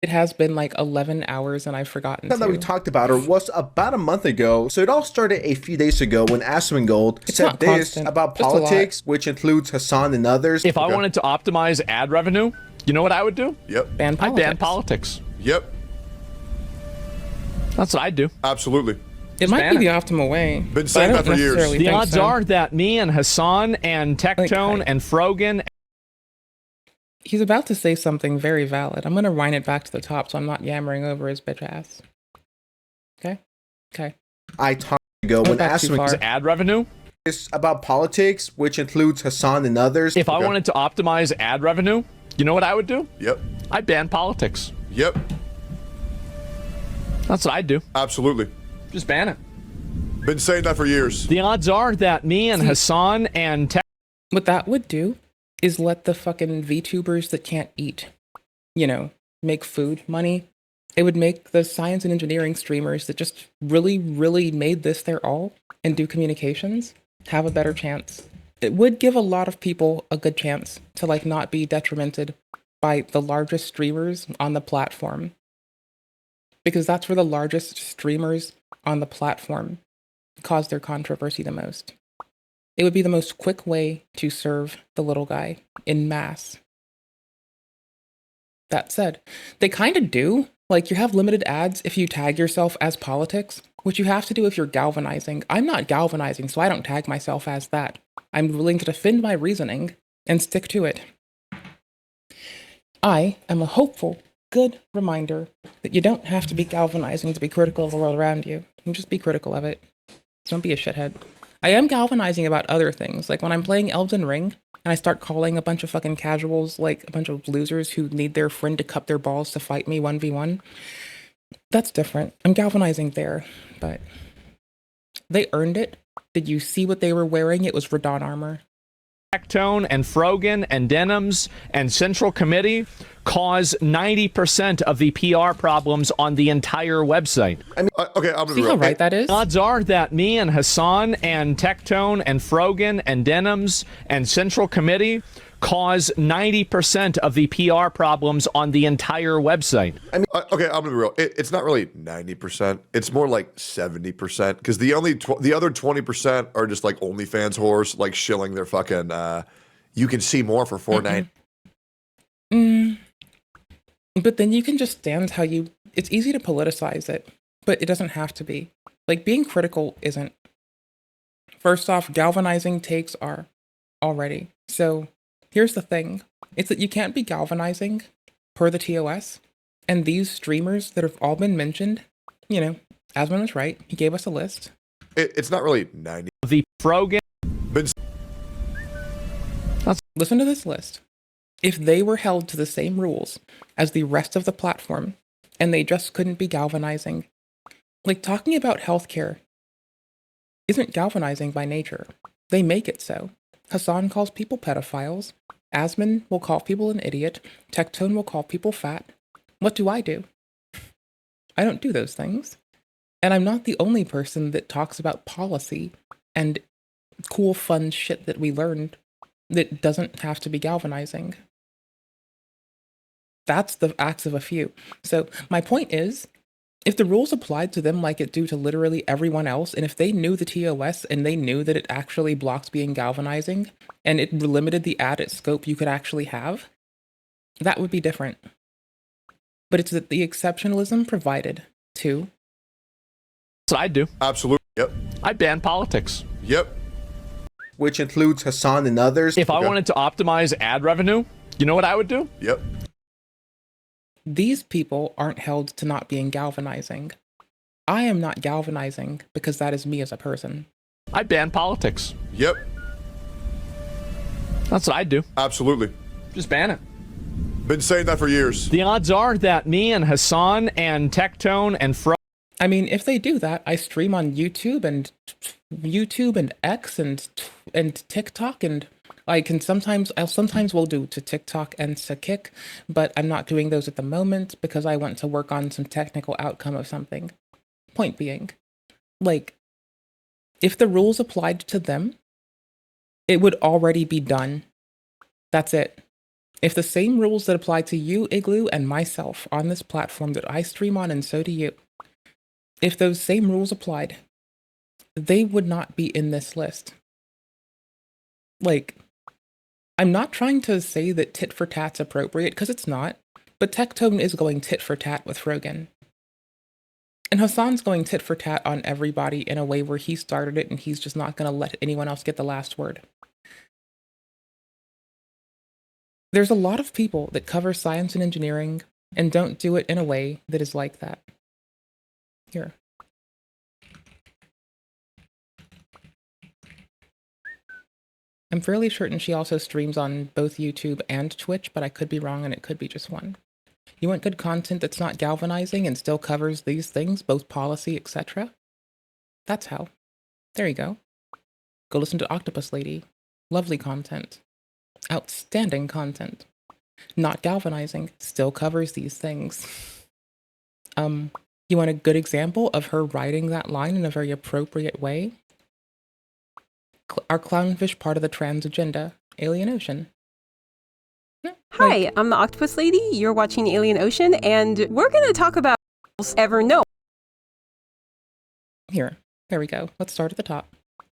It has been like 11 hours and I've forgotten That we to. talked about or was about a month ago. So it all started a few days ago when Asmongold It's said not this constant, about just a lot. politics, which includes Hassan and others. If I wanted to optimize ad revenue, you know what I would do? Yep. Ban I'd politics. ban politics. Yep. That's what I'd do. Absolutely. It might ban be the it. optimal way. Been but I saying don't that for years. necessarily The think odds so. are that me and Hassan and Tectone Like, and Frogan. He's about to say something very valid. I'm going to wind it back to the top so I'm not yammering over his bitch ass. Okay? Okay. I talked ago when back too Asmongold far. Ad revenue? this about politics, which includes Hassan and others. If I wanted to optimize ad revenue, you know what I would do? Yep. I'd ban politics. Yep. That's what I'd do. Absolutely. Just ban it. Been saying that for years. The odds are that me and Hassan and What that would do is let the fucking VTubers that can't eat, make food money. It would make the science and engineering streamers that just really, really made this their all and do communications have a better chance. It would give a lot of people a good chance to not be detrimented by the largest streamers on the platform. Because that's where the largest streamers on the platform cause their controversy the most. It would be the most quick way to serve the little guy in mass. That said, they kind of do. You have limited ads if you tag yourself as politics, which you have to do if you're galvanizing. I'm not galvanizing, so I don't tag myself as that. I'm willing to defend my reasoning and stick to it. I am a hopeful, good reminder that you don't have to be galvanizing to be critical of the world around you. You can just be critical of it. Don't be a shithead. I am galvanizing about other things, like when I'm playing Elden Ring and I start calling a bunch of fucking casuals, a bunch of losers who need their friend to cup their balls to fight me 1v1. That's different. I'm galvanizing there, but they earned it. Did you see what they were wearing? It was Radon armor. Tectone and Frogan and Denims and Central Committee cause 90% of the PR problems on the entire website. Okay, I'm gonna See be how real. right that is? Odds are that me and Hassan and Tectone and Frogan and Denims and Central Committee cause 90% of the PR problems on the entire website. Okay, I'm gonna be real. It's not really 90%. It's more like 70% because the other 20% are just like OnlyFans whores, shilling their fucking. You can see more for $4.99. But then you can just stand how you. It's easy to politicize it, but it doesn't have to be. Being critical isn't. First off, galvanizing takes are already. So here's the thing: it's that you can't be galvanizing per the TOS, and these streamers that have all been mentioned, Asmon was right. He gave us a list. It's not really 90. The Frogan. Listen to this list. If they were held to the same rules as the rest of the platform, and they just couldn't be galvanizing, talking about healthcare isn't galvanizing by nature. They make it so. Hassan calls people pedophiles. Asmon will call people an idiot. Tectone will call people fat. What do? I don't do those things. And I'm not the only person that talks about policy and cool, fun shit that we learned that doesn't have to be galvanizing. That's the acts of a few. So my point is, if the rules applied to them like it do to literally everyone else, and if they knew the TOS and they knew that it actually blocks being galvanizing, and it limited the added scope you could actually have, that would be different. But it's that the exceptionalism provided to. That's what I'd do. Absolutely. Yep. I'd ban politics. Yep. Which includes Hassan and others. If I wanted to optimize ad revenue, you know what I would do? Yep. These people aren't held to not being galvanizing. I am not galvanizing because that is me as a person. I'd ban politics. Yep. That's what I'd do. Absolutely. Just ban it. Been saying that for years. The odds are that me and Hassan and Tectone and I mean, if they do that, I stream on YouTube and X and TikTok and sometimes we'll do to TikTok and to Kick, but I'm not doing those at the moment because I want to work on some technical outcome of something. Point being, if the rules applied to them, it would already be done. That's it. If the same rules that apply to you, Igloo, and myself on this platform that I stream on, and so do you, if those same rules applied, they would not be in this list. Like, I'm not trying to say that tit for tat's appropriate, because it's not, but Tectone is going tit for tat with Frogan. And Hassan's going tit for tat on everybody in a way where he started it and he's just not going to let anyone else get the last word. There's a lot of people that cover science and engineering and don't do it in a way that is like that. Here. I'm fairly certain she also streams on both YouTube and Twitch, but I could be wrong and it could be just one. You want good content that's not galvanizing and still covers these things, both policy, etc.? That's how. There you go. Go listen to Octopus Lady. Lovely content. Outstanding content. Not galvanizing, still covers these things. You want a good example of her writing that line in a very appropriate way? Our clownfish part of the trans agenda, Alien Ocean. Hi, I'm the Octopus Lady. You're watching Alien Ocean, and we're going to talk about ever know. Here, there we go. Let's start at the top.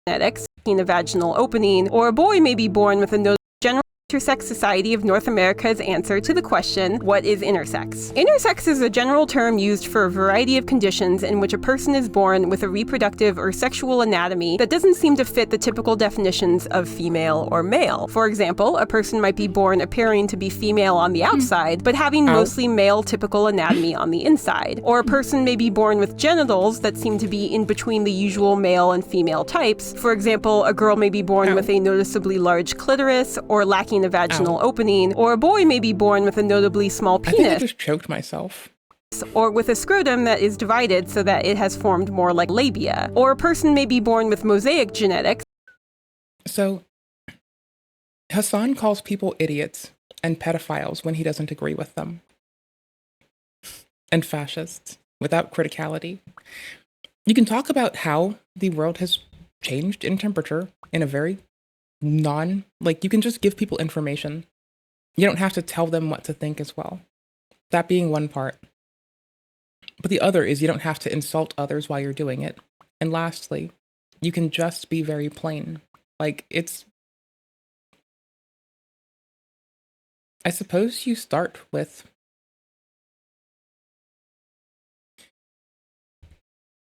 Genetics, in a vaginal opening, or a boy may be born with a nose. General Intersex Society of North America's answer to the question, what is intersex? Intersex is a general term used for a variety of conditions in which a person is born with a reproductive or sexual anatomy that doesn't seem to fit the typical definitions of female or male. For example, a person might be born appearing to be female on the outside, but having mostly male typical anatomy on the inside. Or a person may be born with genitals that seem to be in between the usual male and female types. For example, a girl may be born with a noticeably large clitoris or lacking a vaginal opening, or a boy may be born with a notably small penis. I think I just choked myself. Or with a scrotum that is divided so that it has formed more like labia. Or a person may be born with mosaic genetics. So, Hassan calls people idiots and pedophiles when he doesn't agree with them. And fascists, without criticality. You can talk about how the world has changed in temperature in a very you can just give people information. You don't have to tell them what to think as well. That being one part. But the other is you don't have to insult others while you're doing it. And lastly, you can just be very plain. I suppose you start with,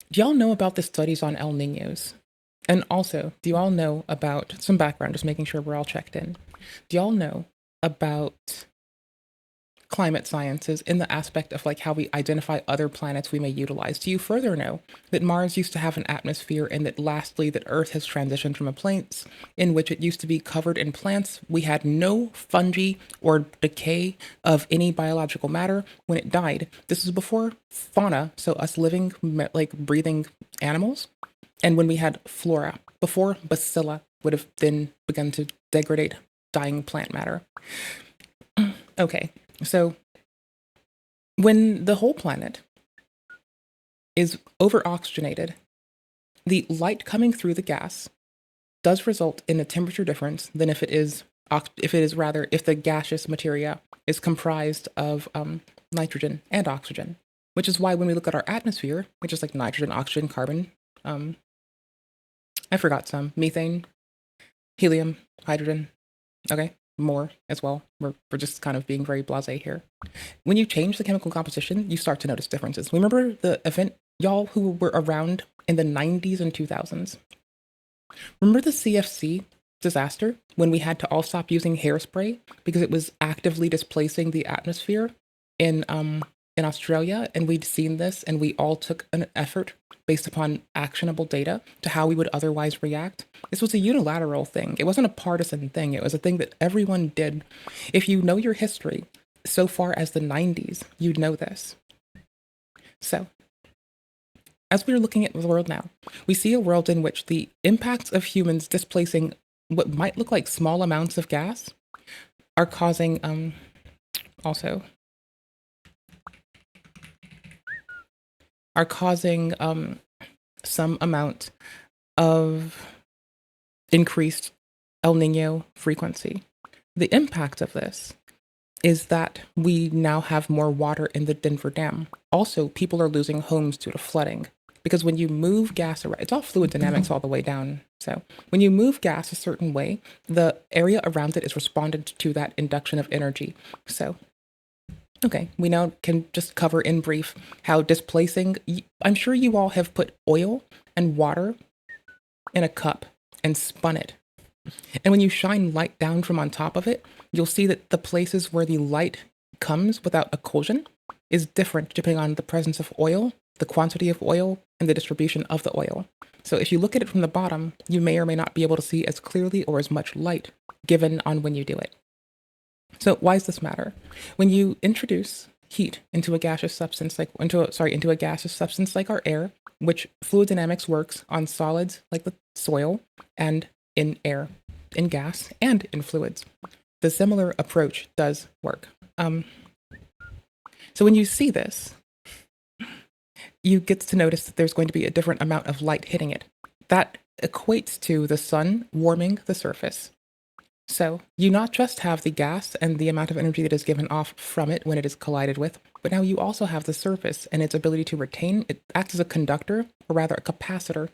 do y'all know about the studies on El Niños? And also, do you all know about some background, just making sure we're all checked in? Do y'all know about climate sciences in the aspect of how we identify other planets we may utilize? Do you further know that Mars used to have an atmosphere and that lastly that Earth has transitioned from a place in which it used to be covered in plants? We had no fungi or decay of any biological matter when it died. This is before fauna, so us living, breathing animals. And when we had flora, before bacilla would have then begun to degrade dying plant matter. Okay, so when the whole planet is over-oxygenated, the light coming through the gas does result in a temperature difference than if the gaseous materia is comprised of nitrogen and oxygen, which is why when we look at our atmosphere, which is like nitrogen, oxygen, carbon, I forgot some. Methane, helium, hydrogen. Okay, more as well. We're just kind of being very blasé here. When you change the chemical composition, you start to notice differences. Remember the event, y'all who were around in the 90s and 2000s? Remember the CFC disaster when we had to all stop using hairspray because it was actively displacing the atmosphere in Australia, and we'd seen this, and we all took an effort based upon actionable data to how we would otherwise react. This was a unilateral thing. It wasn't a partisan thing. It was a thing that everyone did. If you know your history so far as the 90s, you'd know this. So, as we're looking at the world now, we see a world in which the impacts of humans displacing what might look like small amounts of gas are causing some amount of increased El Nino frequency. The impact of this is that we now have more water in the Denver Dam. Also, people are losing homes due to flooding. Because when you move gas around, it's all fluid dynamics all the way down. So when you move gas a certain way, the area around it is responded to that induction of energy. So, okay, we now can just cover in brief how displacing, I'm sure you all have put oil and water in a cup and spun it. And when you shine light down from on top of it, you'll see that the places where the light comes without a collision is different depending on the presence of oil, the quantity of oil, and the distribution of the oil. So if you look at it from the bottom, you may or may not be able to see as clearly or as much light given on when you do it. So why does this matter? When you introduce heat into a gaseous substance into a gaseous substance like our air, which fluid dynamics works on solids like the soil and in air, in gas, and in fluids. The similar approach does work. So when you see this, you get to notice that there's going to be a different amount of light hitting it. That equates to the sun warming the surface. So you not just have the gas and the amount of energy that is given off from it when it is collided with, but now you also have the surface and its ability to retain. It acts as a conductor, or rather a capacitor.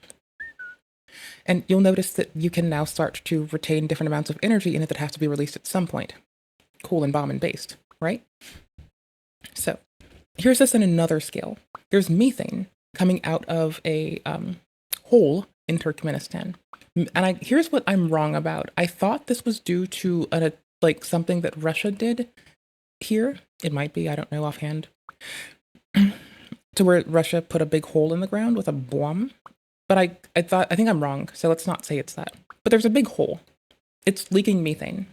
And you'll notice that you can now start to retain different amounts of energy in it that have to be released at some point. Cool and bomb and based, right? So here's this in another scale. There's methane coming out of a hole in Turkmenistan. And here's what I'm wrong about. I thought this was due to something that Russia did here. It might be, I don't know offhand. To where Russia put a big hole in the ground with a bomb. But I think I'm wrong, so let's not say it's that. But there's a big hole. It's leaking methane.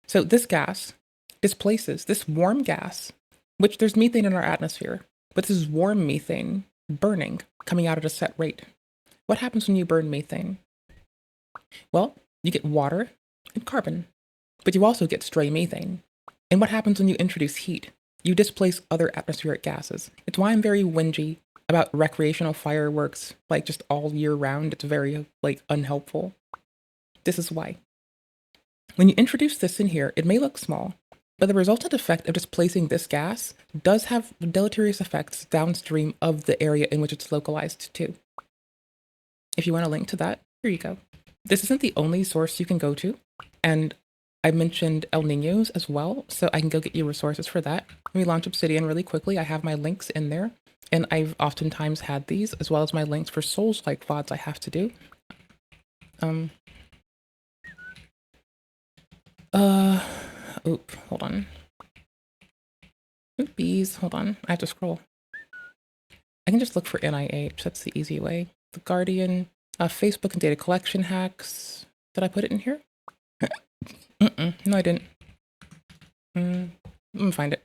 So this gas displaces this warm gas, which there's methane in our atmosphere, but this is warm methane burning, coming out at a set rate. What happens when you burn methane? Well, you get water and carbon, but you also get stray methane. And what happens when you introduce heat? You displace other atmospheric gases. It's why I'm very whingy about recreational fireworks, just all year round. It's very, unhelpful. This is why. When you introduce this in here, it may look small, but the resultant effect of displacing this gas does have deleterious effects downstream of the area in which it's localized to. If you want a link to that, here you go. This isn't the only source you can go to, and I mentioned El Niños as well, so I can go get you resources for that. Let me launch Obsidian really quickly. I have my links in there. And I've oftentimes had these, as well as my links for Souls-like VODs I have to do. Hold on. Oopies, hold on. I have to scroll. I can just look for NIH. That's the easy way. The Guardian, Facebook and data collection hacks. Did I put it in here? No, I didn't. I'm gonna find it.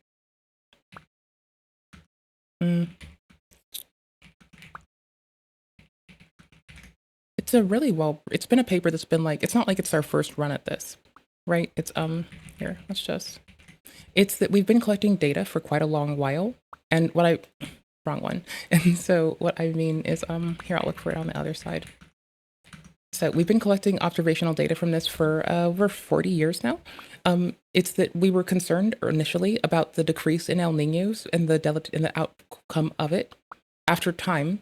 It's been a paper that's been it's not like it's our first run at this, right? It's, it's that we've been collecting data for quite a long while. And wrong one. And so what I mean is, here, I'll look for it on the other side. So we've been collecting observational data from this for over 40 years now. It's that we were concerned initially about the decrease in El Niños and the outcome of it. After time,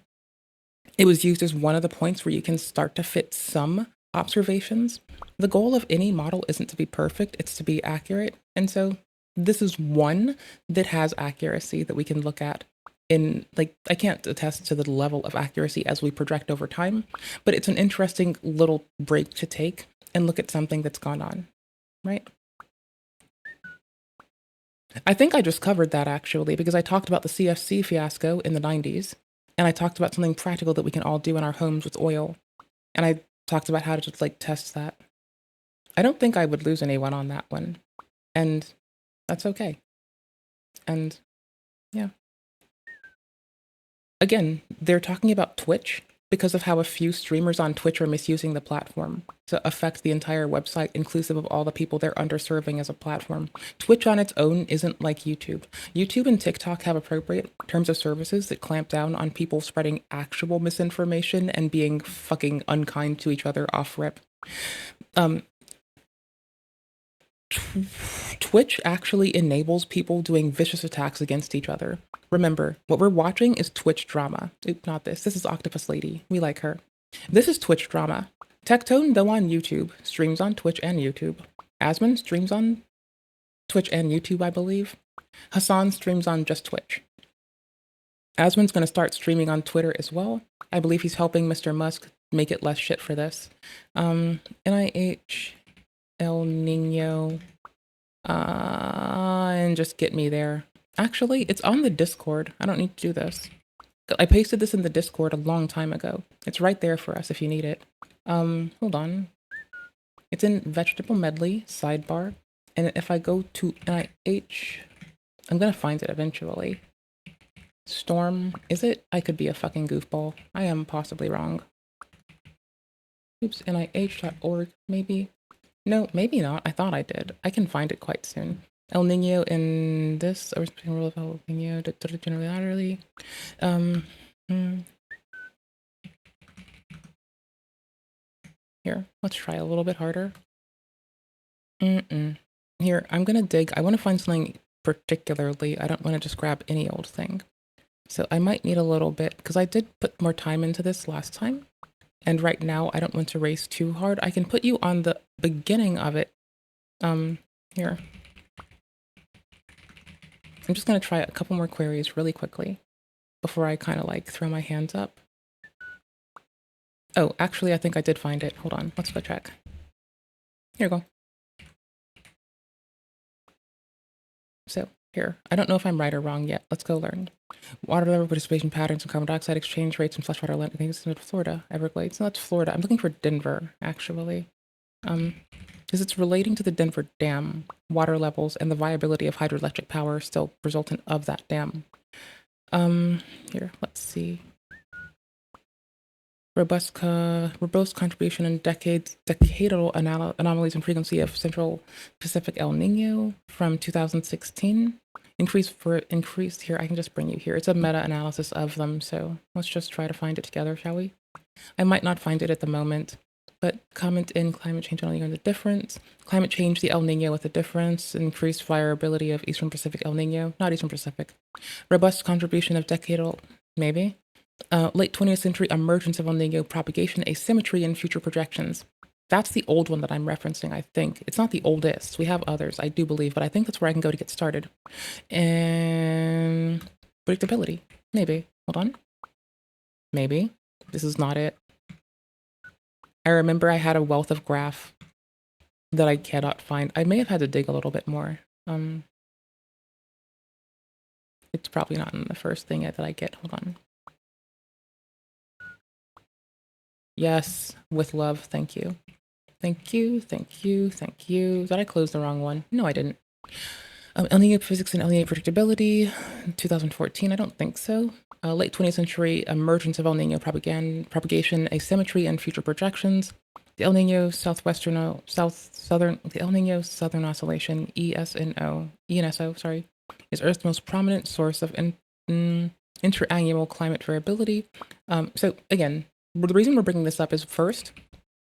it was used as one of the points where you can start to fit some observations. The goal of any model isn't to be perfect, it's to be accurate. And so this is one that has accuracy that we can look at in, I can't attest to the level of accuracy as we project over time, but it's an interesting little break to take and look at something that's gone on, right? I think I just covered that actually, because I talked about the CFC fiasco in the 90s, and I talked about something practical that we can all do in our homes with oil. And I talked about how to just test that. I don't think I would lose anyone on that one. And that's okay. And yeah. Again, they're talking about Twitch because of how a few streamers on Twitch are misusing the platform to affect the entire website, inclusive of all the people they're underserving as a platform. Twitch on its own isn't like YouTube. YouTube and TikTok have appropriate terms of services that clamp down on people spreading actual misinformation and being fucking unkind to each other off rip. Twitch actually enables people doing vicious attacks against each other. Remember, what we're watching is Twitch drama. Oop, not this. This is Octopus Lady. We like her. This is Twitch drama. Tectone, though on YouTube, streams on Twitch and YouTube. Asmon streams on Twitch and YouTube, I believe. Hassan streams on just Twitch. Asmon's going to start streaming on Twitter as well. I believe he's helping Mr. Musk make it less shit for this. NIH, El Nino, and just get me there. Actually, it's on the Discord. I don't need to do this. I pasted this in the Discord a long time ago. It's right there for us if you need it. Hold on. It's in Vegetable Medley, sidebar. And if I go to NIH, I'm gonna find it eventually. Storm, is it? I could be a fucking goofball. I am possibly wrong. Oops, NIH.org, maybe? No, maybe not. I thought I did. I can find it quite soon. El Nino in this, I was speaking rule of El Nino, generally. Here, let's try a little bit harder. Here, I'm gonna dig. I want to find something particularly. I don't want to just grab any old thing. So I might need a little bit, because I did put more time into this last time. And right now, I don't want to race too hard. I can put you on the beginning of it. Here. I'm just going to try a couple more queries really quickly before I kind of like throw my hands up. Oh, actually, I think I did find it. Hold on. Let's go check. Here we go. So here, I don't know if I'm right or wrong yet. Let's go learn. Water level participation patterns and carbon dioxide exchange rates and freshwater land. I think it's in Florida, Everglades. No, that's Florida. I'm looking for Denver, actually. Because it's relating to the Denver Dam water levels and the viability of hydroelectric power still resultant of that dam. Here, let's see. Robust contribution in decadal anomalies and frequency of Central Pacific El Nino from 2016. Increased here. I can just bring you here. It's a meta-analysis of them, so let's just try to find it together, shall we? I might not find it at the moment, but comment in climate change El Nino and the difference. Climate change, the El Nino with the difference. Increased viability of Eastern Pacific El Nino, not Eastern Pacific. Robust contribution of decadal, maybe. Late 20th century emergence of El Nino propagation, asymmetry in future projections. That's the old one that I'm referencing, I think. It's not the oldest. We have others, I do believe, but I think that's where I can go to get started. And predictability, maybe. Hold on. Maybe. This is not it. I remember I had a wealth of graph that I cannot find. I may have had to dig a little bit more. It's probably not in the first thing that I get. Hold on. Yes, with love, thank you. Thank you, thank you, thank you. Did I close the wrong one? No, I didn't. El Nino physics and El Nino predictability, 2014, I don't think so. Late 20th century emergence of El Nino propagation, asymmetry and future projections. The El Nino southern oscillation, ENSO, sorry, is Earth's most prominent source of interannual climate variability. So again, the reason we're bringing this up is first,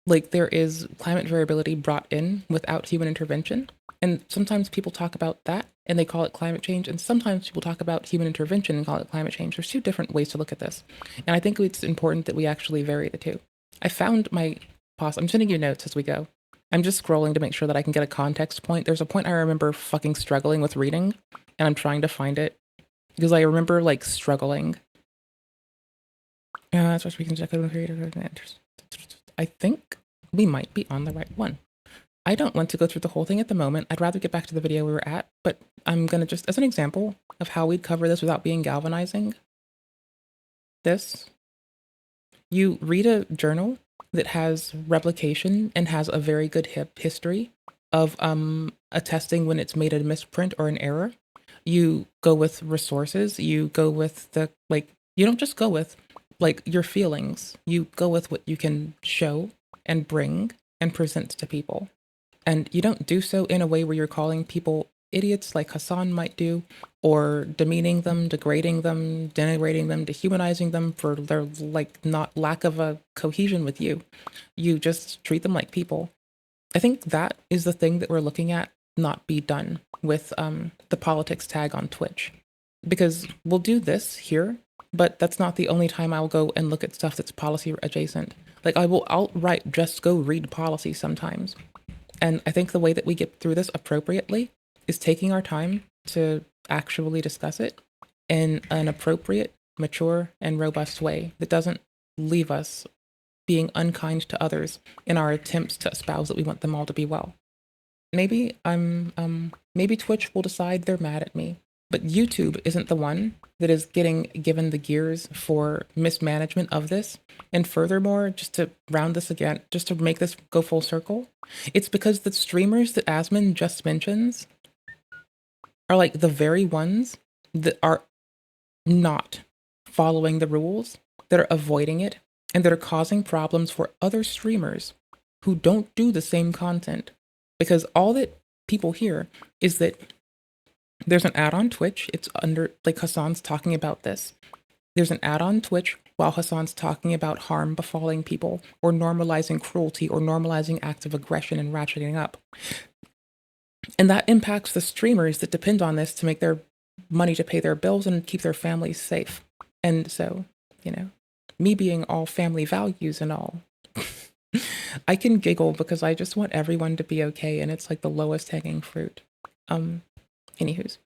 like there is climate variability brought in without human intervention. And sometimes people talk about that and they call it climate change. And sometimes people talk about human intervention and call it climate change. There's two different ways to look at this. And I think it's important that we actually vary the two. I found my I'm sending you notes as we go. I'm just scrolling to make sure that I can get a context point. There's a point I remember fucking struggling with reading and I'm trying to find it because I remember like struggling. That's what we can check out. I think we might be on the right one. I don't want to go through the whole thing at the moment. I'd rather get back to the video we were at, but I'm going to just, as an example of how we'd cover this without being galvanizing, you read a journal that has replication and has a very good history of attesting when it's made a misprint or an error. You go with resources, you go with you don't just go with your feelings, you go with what you can show and bring and present to people. And you don't do so in a way where you're calling people idiots like Hassan might do, or demeaning them, degrading them, denigrating them, dehumanizing them for their lack of a cohesion with you. You just treat them like people. I think that is the thing that we're looking at not be done with the politics tag on Twitch. Because we'll do this here, but that's not the only time I'll go and look at stuff that's policy adjacent. Like I will outright just go read policy sometimes. And I think the way that we get through this appropriately is taking our time to actually discuss it in an appropriate, mature, and robust way that doesn't leave us being unkind to others in our attempts to espouse that we want them all to be well. Maybe maybe Twitch will decide they're mad at me, but YouTube isn't the one that is getting given the gears for mismanagement of this. And furthermore, just to round this again, just to make this go full circle, it's because the streamers that Asmon just mentions are like the very ones that are not following the rules, that are avoiding it, and that are causing problems for other streamers who don't do the same content. Because all that people hear is that there's an ad on Twitch. It's under, like Hassan's talking about this. There's an ad on Twitch while Hassan's talking about harm befalling people or normalizing cruelty or normalizing acts of aggression and ratcheting up. And that impacts the streamers that depend on this to make their money to pay their bills and keep their families safe. And so, you know, me being all family values and all, I can giggle because I just want everyone to be okay, and it's like the lowest hanging fruit. Anywho's,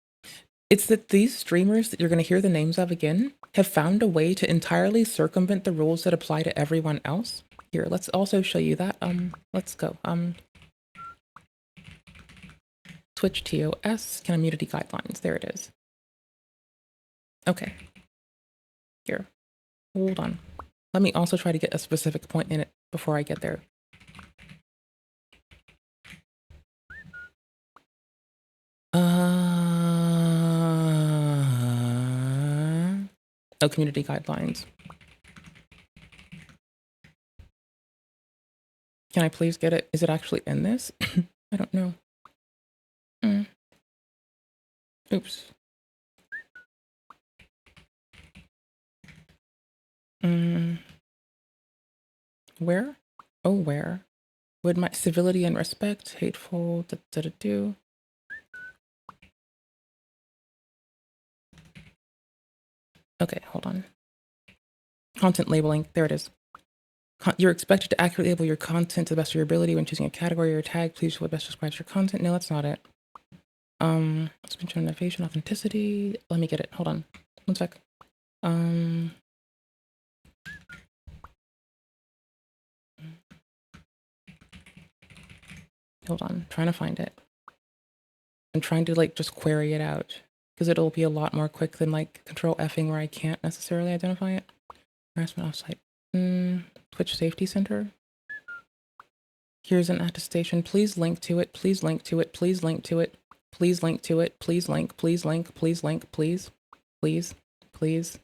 it's that these streamers that you're going to hear the names of again have found a way to entirely circumvent the rules that apply to everyone else. Here, let's also show you that. Let's go. Twitch TOS community guidelines. There it is. Okay. Here. Hold on. Let me also try to get a specific point in it before I get there. Oh, community guidelines. Can I please get it? Is it actually in this? I don't know. Oops. Where? Oh, where? Would my civility and respect, hateful, do? Okay, hold on. Content labeling, there it is. You're expected to accurately label your content to the best of your ability when choosing a category or tag. Please use what best describes your content. No, that's not it. Suspension, innovation, authenticity. Let me get it. Hold on. One sec. Hold on. Trying to find it. I'm trying to like just query it out because it'll be a lot more quick than like control Fing where I can't necessarily identify it. Harassment offsite. Twitch Safety Center. Here's an attestation. Please link to it. Please link to it. Please link to it. Please link to it. Please link. Please link. Please link. Please. Please. Please.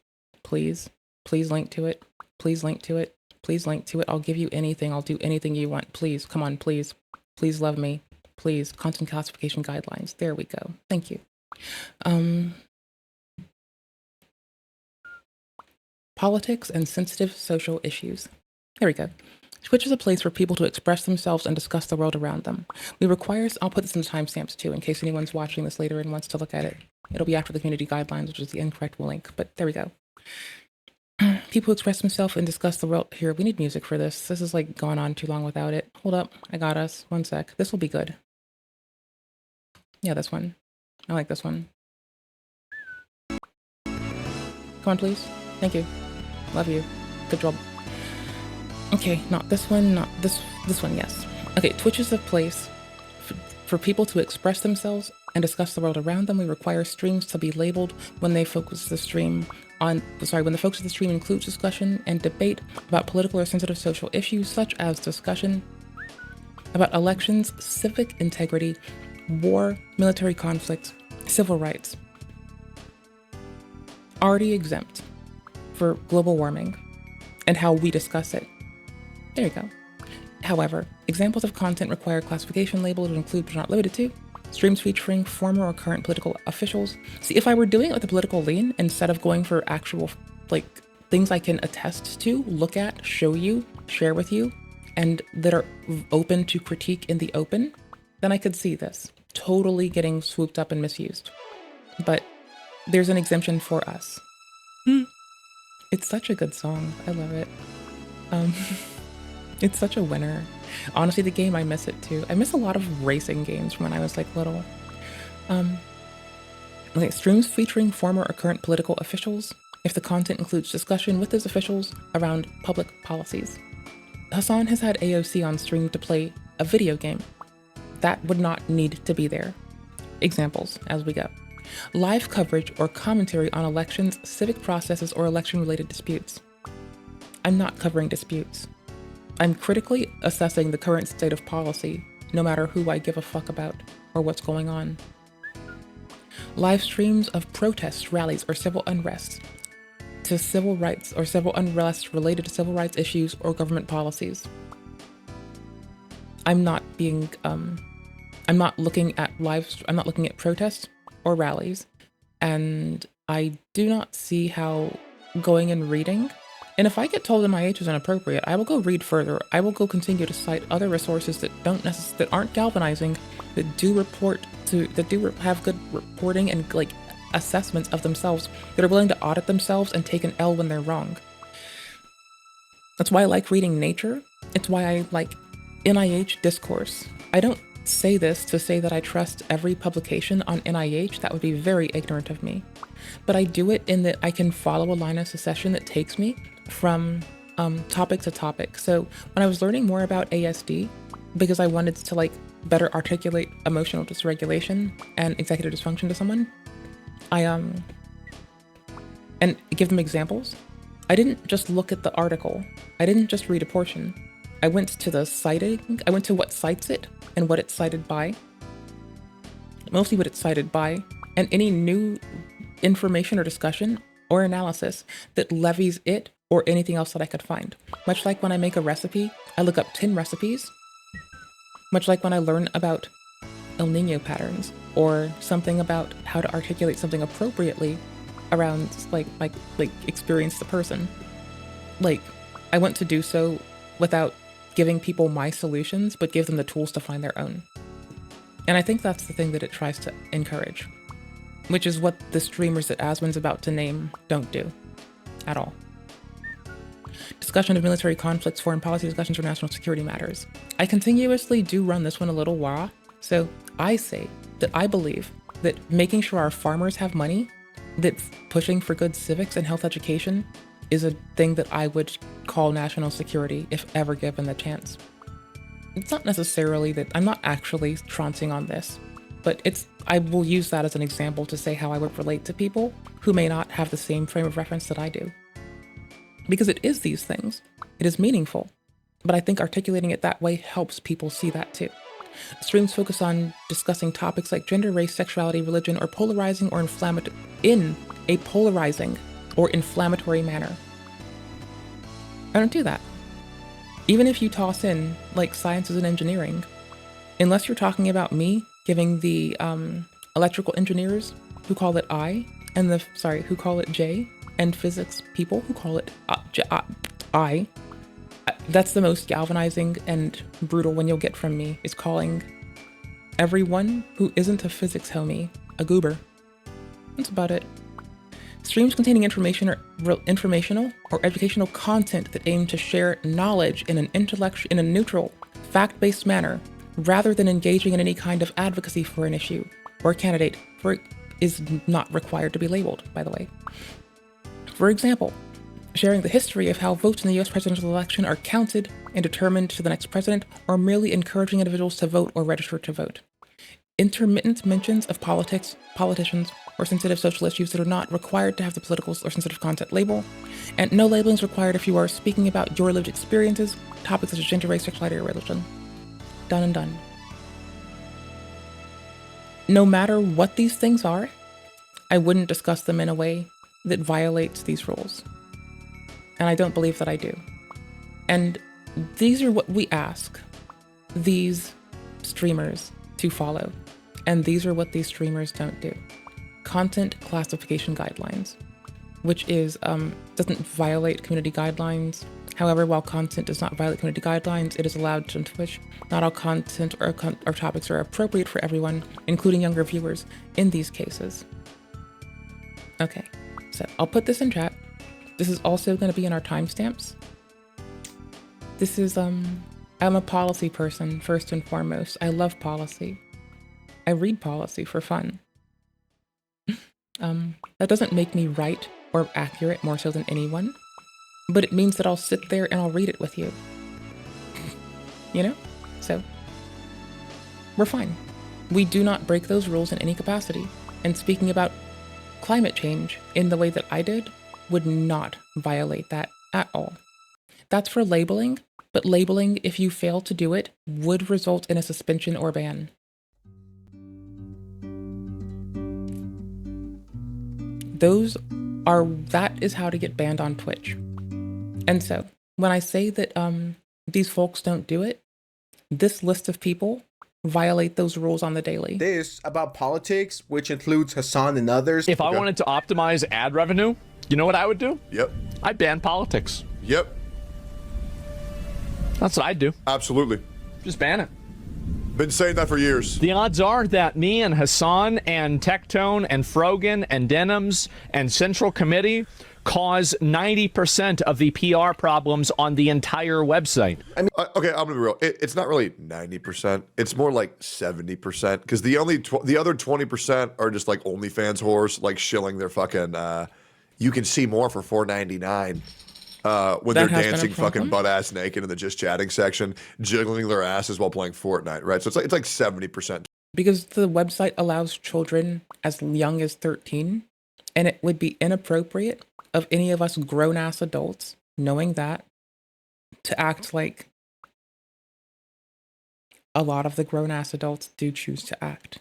Please. Please link to it. Please link to it. Please link to it. I'll give you anything. I'll do anything you want. Please. Come on, please. Please love me. Please. Content classification guidelines. There we go. Thank you. Politics and sensitive social issues. There we go. Twitch is a place for people to express themselves and discuss the world around them. We require, I'll put this in the timestamps too, in case anyone's watching this later and wants to look at it. It'll be after the community guidelines, which is the incorrect link, but there we go. People who express themselves and discuss the world. Here, we need music for this. This is like gone on too long without it. Hold up, I got us. One sec. This will be good. Yeah, this one. I like this one. Come on, please. Thank you. Love you. Good job. Okay, not this one, not this one, yes. Okay, Twitch is a place for people to express themselves and discuss the world around them. We require streams to be labeled when they focus the stream on, when the focus of the stream includes discussion and debate about political or sensitive social issues, such as discussion about elections, civic integrity, war, military conflicts, civil rights. Already exempt for global warming and how we discuss it. There you go. However, examples of content require classification label to include but not limited to streams featuring former or current political officials. See, if I were doing it with a political lean instead of going for actual like things I can attest to, look at, show you, share with you, and that are open to critique in the open, then I could see this. totally getting swooped up and misused. But there's an exemption for us. It's such a good song. I love it. It's such a winner. Honestly, the game, I miss it too. I miss a lot of racing games from when I was like little. Okay, streams featuring former or current political officials, if the content includes discussion with those officials around public policies. Hassan has had AOC on stream to play a video game. That would not need to be there. Examples as we go. Live coverage or commentary on elections, civic processes, or election-related disputes. I'm not covering disputes. I'm critically assessing the current state of policy, no matter who I give a fuck about or what's going on. Live streams of protests, rallies, or civil unrest to civil rights or civil unrest related to civil rights issues or government policies. I'm not looking at protests or rallies, and I do not see how going and reading, and if I get told that my age is inappropriate, I will go read further. I will go continue to cite other resources that aren't galvanizing, that have good reporting and like assessments of themselves, that are willing to audit themselves and take an L when they're wrong. That's why I like reading Nature. It's why I like NIH discourse. I don't say this to say that I trust every publication on NIH. That would be very ignorant of me. But I do it in that I can follow a line of succession that takes me from topic to topic. So when I was learning more about ASD, because I wanted to like better articulate emotional dysregulation and executive dysfunction to someone, and give them examples, I didn't just look at the article. I didn't just read a portion. I went to what cites it and what it's cited by. Mostly what it's cited by, and any new information or discussion or analysis that levies it or anything else that I could find. Much like when I make a recipe, I look up 10 recipes. Much like when I learn about El Nino patterns or something about how to articulate something appropriately around like experience the person. Like, I want to do so without giving people my solutions, but give them the tools to find their own. And I think that's the thing that it tries to encourage, which is what the streamers that Aswin's about to name don't do at all. Discussion of military conflicts, foreign policy discussions, or national security matters. I continuously do run this one a little raw, so I say that I believe that making sure our farmers have money, that pushing for good civics and health education is a thing that I would call national security if ever given the chance. It's not necessarily that I'm not actually trouncing on this, but I will use that as an example to say how I would relate to people who may not have the same frame of reference that I do. Because it is these things. It is meaningful. But I think articulating it that way helps people see that too. Streams focus on discussing topics like gender, race, sexuality, religion, or polarizing or in a polarizing or inflammatory manner. I don't do that. Even if you toss in like sciences and engineering, unless you're talking about me giving the electrical engineers who call it I, and who call it J, and physics people who call it I, that's the most galvanizing and brutal one you'll get from me, is calling everyone who isn't a physics homie a goober. That's about it. Streams containing informational or educational content that aim to share knowledge in a neutral, fact-based manner, rather than engaging in any kind of advocacy for an issue or a candidate, is not required to be labeled, by the way. For example, sharing the history of how votes in the US presidential election are counted and determined to the next president, or merely encouraging individuals to vote or register to vote. Intermittent mentions of politics, politicians, or sensitive social issues that are not required to have the political or sensitive content label, and no labeling is required if you are speaking about your lived experiences, topics such as gender, race, sexuality, or religion. Done and done. No matter what these things are, I wouldn't discuss them in a way that violates these rules. And I don't believe that I do. And these are what we ask these streamers to follow. And these are what these streamers don't do. Content classification guidelines, which is doesn't violate community guidelines. However, while content does not violate community guidelines, it is allowed on Twitch. Not all content or topics are appropriate for everyone, including younger viewers, in these cases. Okay, so I'll put this in chat. This is also going to be in our timestamps. This is, I'm a policy person, first and foremost. I love policy. I read policy for fun. That doesn't make me right or accurate more so than anyone, but it means that I'll sit there and I'll read it with you. You know? So, we're fine. We do not break those rules in any capacity. And speaking about climate change in the way that I did would not violate that at all. That's for labeling, but labeling, if you fail to do it, would result in a suspension or ban. That is how to get banned on Twitch. And so, when I say that these folks don't do it, this list of people violate those rules on the daily. This about politics, which includes Hassan and others. If I wanted to optimize ad revenue, you know what I would do? Yep. I'd ban politics. Yep. That's what I'd do. Absolutely. Just ban it. Been saying that for years. The odds are that me and Hassan and Tectone and Frogan and Denims and Central Committee cause 90% of the PR problems on the entire website. I mean, okay, I'm gonna be real. It's not really 90%. It's more like 70% because the other 20% are just like OnlyFans whores, like shilling their fucking. You can see more for $4.99. When they're dancing fucking butt ass naked in the just chatting section, jiggling their asses while playing Fortnite, right? So it's like 70%. Because the website allows children as young as 13, and it would be inappropriate of any of us grown-ass adults, knowing that, to act like a lot of the grown-ass adults do choose to act.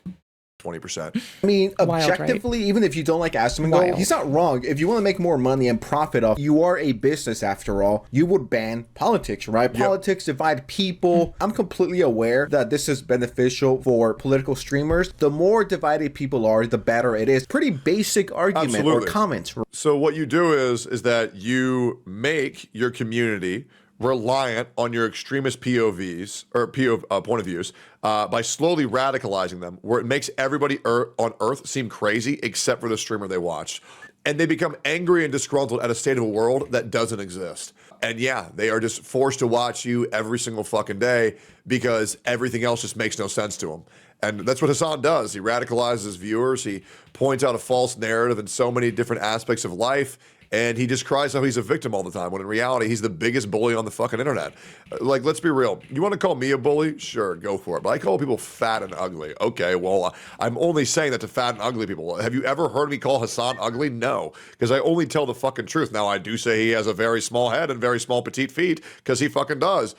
20%. I mean, Wild, objectively, right? even if you don't like Asmongold, he's not wrong. If you want to make more money and profit off, you are a business after all, you would ban politics, right? Yep. Politics divide people. I'm completely aware that this is beneficial for political streamers. The more divided people are, the better it is. Pretty basic argument. Absolutely. Or comments. So what you do is that you make your community reliant on your extremist POVs or point of views by slowly radicalizing them, where it makes everybody on Earth seem crazy except for the streamer they watch, and they become angry and disgruntled at a state of a world that doesn't exist. And yeah, they are just forced to watch you every single fucking day because everything else just makes no sense to them. And that's what Hassan does. He radicalizes his viewers. He points out a false narrative in so many different aspects of life. And he just cries how he's a victim all the time, when in reality, he's the biggest bully on the fucking internet. Like, let's be real. You want to call me a bully? Sure, go for it. But I call people fat and ugly. Okay, well, I'm only saying that to fat and ugly people. Have you ever heard me call Hassan ugly? No, because I only tell the fucking truth. Now, I do say he has a very small head and very small petite feet, because he fucking does.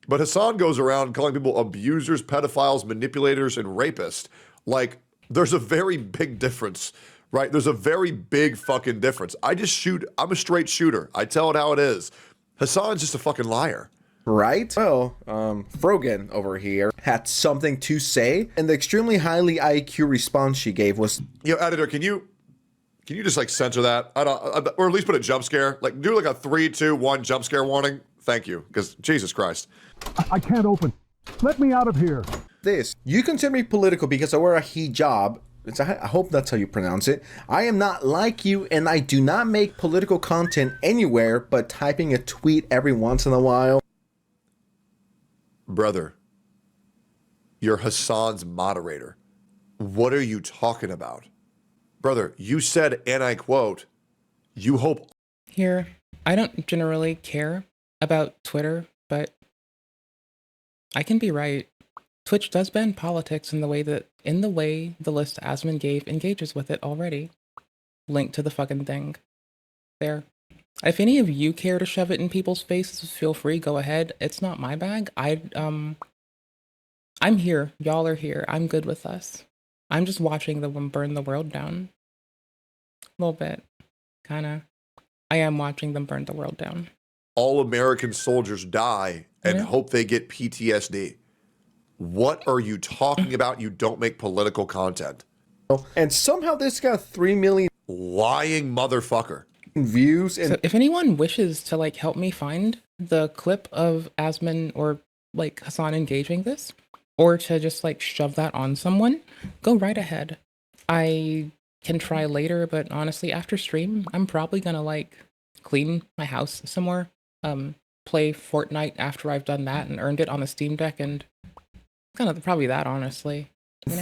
But Hassan goes around calling people abusers, pedophiles, manipulators, and rapists. Like, there's a very big difference. Right? There's a very big fucking difference. I just shoot. I'm a straight shooter. I tell it how it is. Hassan's just a fucking liar. Right? Well, Frogan over here had something to say, and the extremely highly IQ response she gave was, Yo, editor, can you just like censor that? Or at least put a jump scare. Like do like a 3, 2, 1 jump scare warning. Thank you. Because Jesus Christ. I can't open. Let me out of here. This. You consider me political because I wear a hijab. I hope that's how you pronounce it. I am not like you, and I do not make political content anywhere but typing a tweet every once in a while. Brother, you're Hassan's moderator. What are you talking about? Brother, you said, and I quote, you hope... Here, I don't generally care about Twitter, but I can be right. Twitch does ban politics in the way the list Asmon gave engages with it already. Link to the fucking thing. There. If any of you care to shove it in people's faces, feel free, go ahead. It's not my bag. I'm here. Y'all are here. I'm good with us. I'm just watching them burn the world down. A little bit. Kinda. I am watching them burn the world down. All American soldiers die and hope they get PTSD. What are you talking about? You don't make political content. And somehow this got 3 million. Lying motherfucker. views. And So if anyone wishes to like help me find the clip of Asmin or like Hassan engaging this, or to just like shove that on someone, go right ahead. I can try later, but honestly, after stream, I'm probably gonna like clean my house somewhere, play Fortnite after I've done that and earned it on the Steam Deck, and kind of probably that, honestly.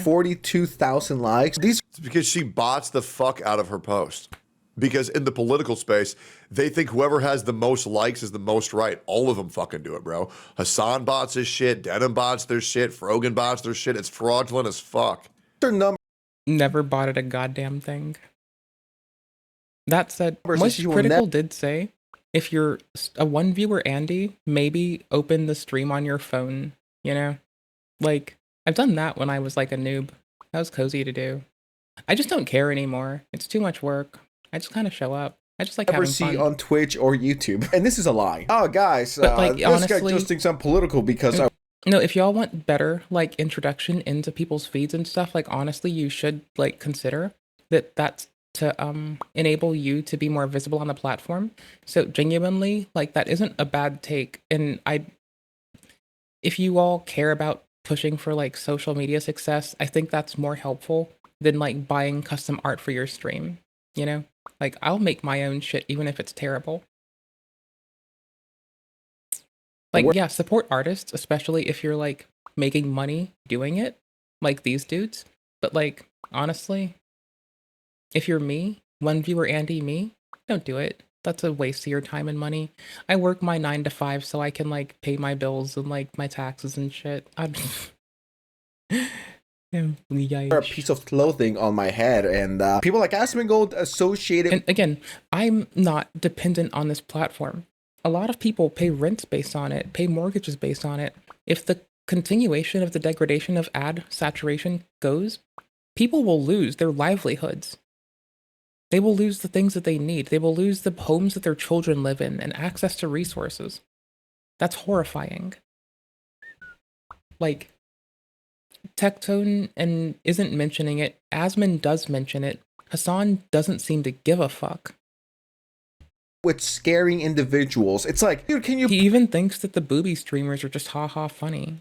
42,000 likes. It's because she bots the fuck out of her post. Because in the political space, they think whoever has the most likes is the most right. All of them fucking do it, bro. Hassan bots his shit. Denim bots their shit. Frogan bots their shit. It's fraudulent as fuck. Their numbers Never botted a goddamn thing. That said, Versus Moist you will Critical did say, if you're a one viewer Andy, maybe open the stream on your phone, you know? Like, I've done that when I was like a noob. That was cozy to do. I just don't care anymore. It's too much work. I just kind of show up. I just like ever having see fun. on Twitch or YouTube. And this is a lie. Oh, guys, But, like, this guy honestly- just thinks I'm political because I No, if y'all want better like introduction into people's feeds and stuff, like honestly, you should like consider that's to enable you to be more visible on the platform. So genuinely, like that isn't a bad take. And if you all care about pushing for like social media success, I think that's more helpful than like buying custom art for your stream. You know, like I'll make my own shit even if it's terrible. Like, yeah, support artists, especially if you're like making money doing it, like these dudes. But like, honestly, if you're me, one viewer Andy me, don't do it. That's a waste of your time and money. I work my 9 to 5 so I can like pay my bills and like my taxes and shit. wear a piece of clothing on my head, and people like Asmongold associated. And again, I'm not dependent on this platform. A lot of people pay rents based on it, pay mortgages based on it. If the continuation of the degradation of ad saturation goes, people will lose their livelihoods. They will lose the things that they need. They will lose the homes that their children live in and access to resources. That's horrifying. Like, Tectone and isn't mentioning it. Asmin does mention it. Hassan doesn't seem to give a fuck. With scaring individuals. It's like, dude, can you He even thinks that the booby streamers are just haha funny.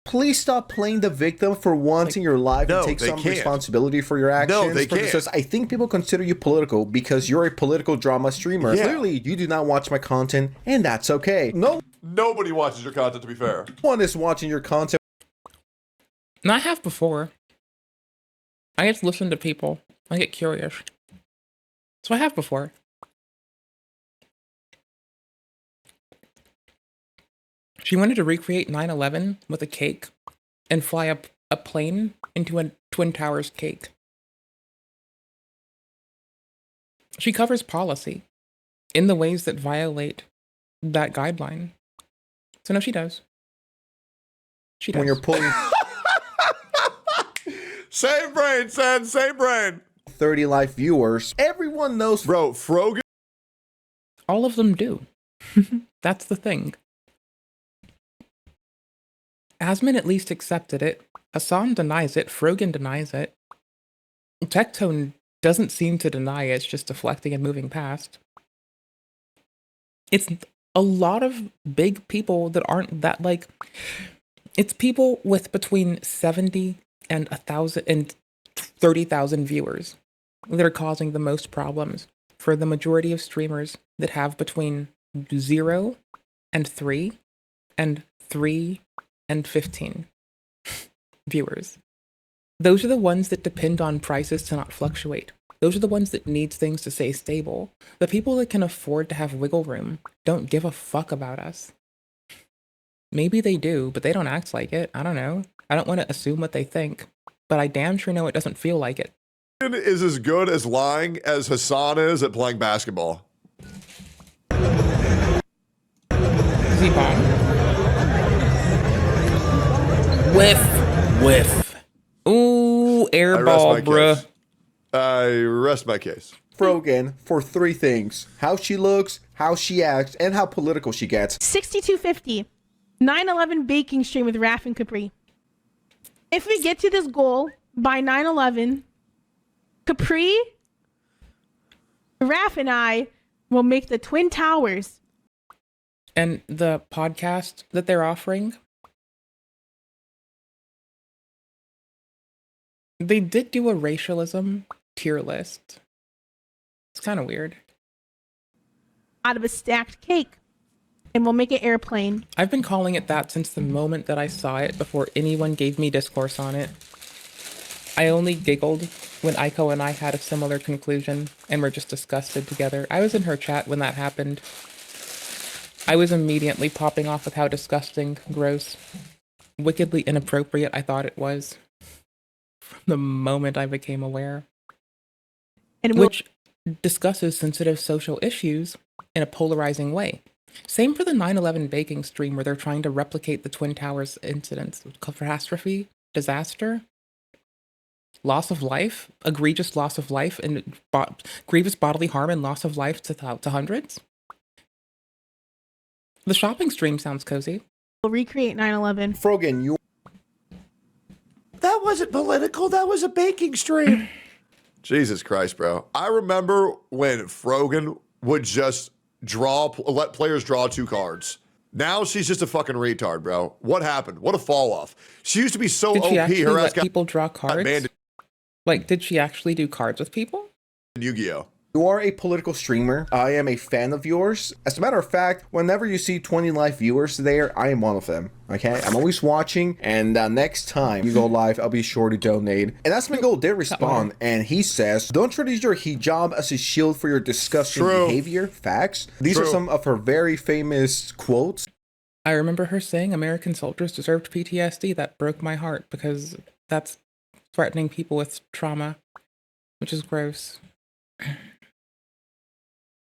please stop playing the victim for once in your life No, and take they some can't. responsibility for your actions? No, they can't. Because I think people consider you political because you're a political drama streamer. Yeah. Clearly, you do not watch my content, and that's okay. No Nobody watches your content, to be fair. one is watching your content. And I have before. I get to listen to people. I get curious. So I have before. She wanted to recreate 9/11 with a cake and fly up a plane into a Twin Towers cake. She covers policy in the ways that violate that guideline. So no, she does. She does. When you're pulling Same brain, Sen, same brain. 30 live viewers, everyone knows. Bro, Frogan. All of them do. That's the thing. Asmin at least accepted it. Hassan denies it. Frogan denies it. Tectone doesn't seem to deny it. It's just deflecting and moving past. It's a lot of big people that aren't that like... It's people with between 70 and 1,000 and 30,000 viewers that are causing the most problems for the majority of streamers that have between 0 and 3 and 3 and 15 viewers. Those are the ones that depend on prices to not fluctuate. Those are the ones that need things to stay stable. The people that can afford to have wiggle room don't give a fuck about us. Maybe they do, but they don't act like it. I don't know. I don't want to assume what they think, but I damn sure know it doesn't feel like it. Is as good as lying as Hassan is at playing basketball. Z-bomb. Whiff. Ooh, airball, bruh. I rest my case. Frogan for 3 things: how she looks, how she acts, and how political she gets. 6250. 9/11 baking stream with Raph and Capri. If we get to this goal by 9/11, Capri, Raph and I will make the Twin Towers. And the podcast that they're offering, they did do a racialism tier list. It's kind of weird. Out of a stacked cake. And we'll make an airplane. I've been calling it that since the moment that I saw it, before anyone gave me discourse on it. I only giggled when Aiko and I had a similar conclusion and were just disgusted together. I was in her chat when that happened. I was immediately popping off with how disgusting, gross, wickedly inappropriate I thought it was from the moment I became aware. And which discusses sensitive social issues in a polarizing way. Same for the 9/11 baking stream, where they're trying to replicate the Twin Towers incidents. Catastrophe, disaster, loss of life, egregious loss of life, and grievous bodily harm and loss of life to hundreds. The shopping stream sounds cozy. we'll recreate 9/11. Frogan, you. That wasn't political. That was a baking stream. Jesus Christ, bro. I remember when Frogan would just let players draw 2 cards. Now she's just a fucking retard, bro. What happened? What a fall off. She used to be so Did she OP. actually Her ass let got people draw cards? banned Like, did she actually do cards with people? in Yu-Gi-Oh. You are a political streamer. I am a fan of yours. As a matter of fact, whenever you see 20 live viewers there, I am one of them. Okay? I'm always watching, and next time you go live, I'll be sure to donate. And Asmongold did respond, and he says, don't try to use your hijab as a shield for your disgusting True. behavior. Facts. These are True. some of her very famous quotes. I remember her saying American soldiers deserved PTSD. That broke my heart because that's threatening people with trauma, which is gross.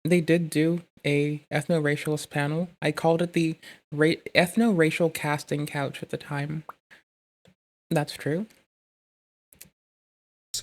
They did do a ethno-racialist panel. I called it the ethno-racial casting couch at the time. That's true.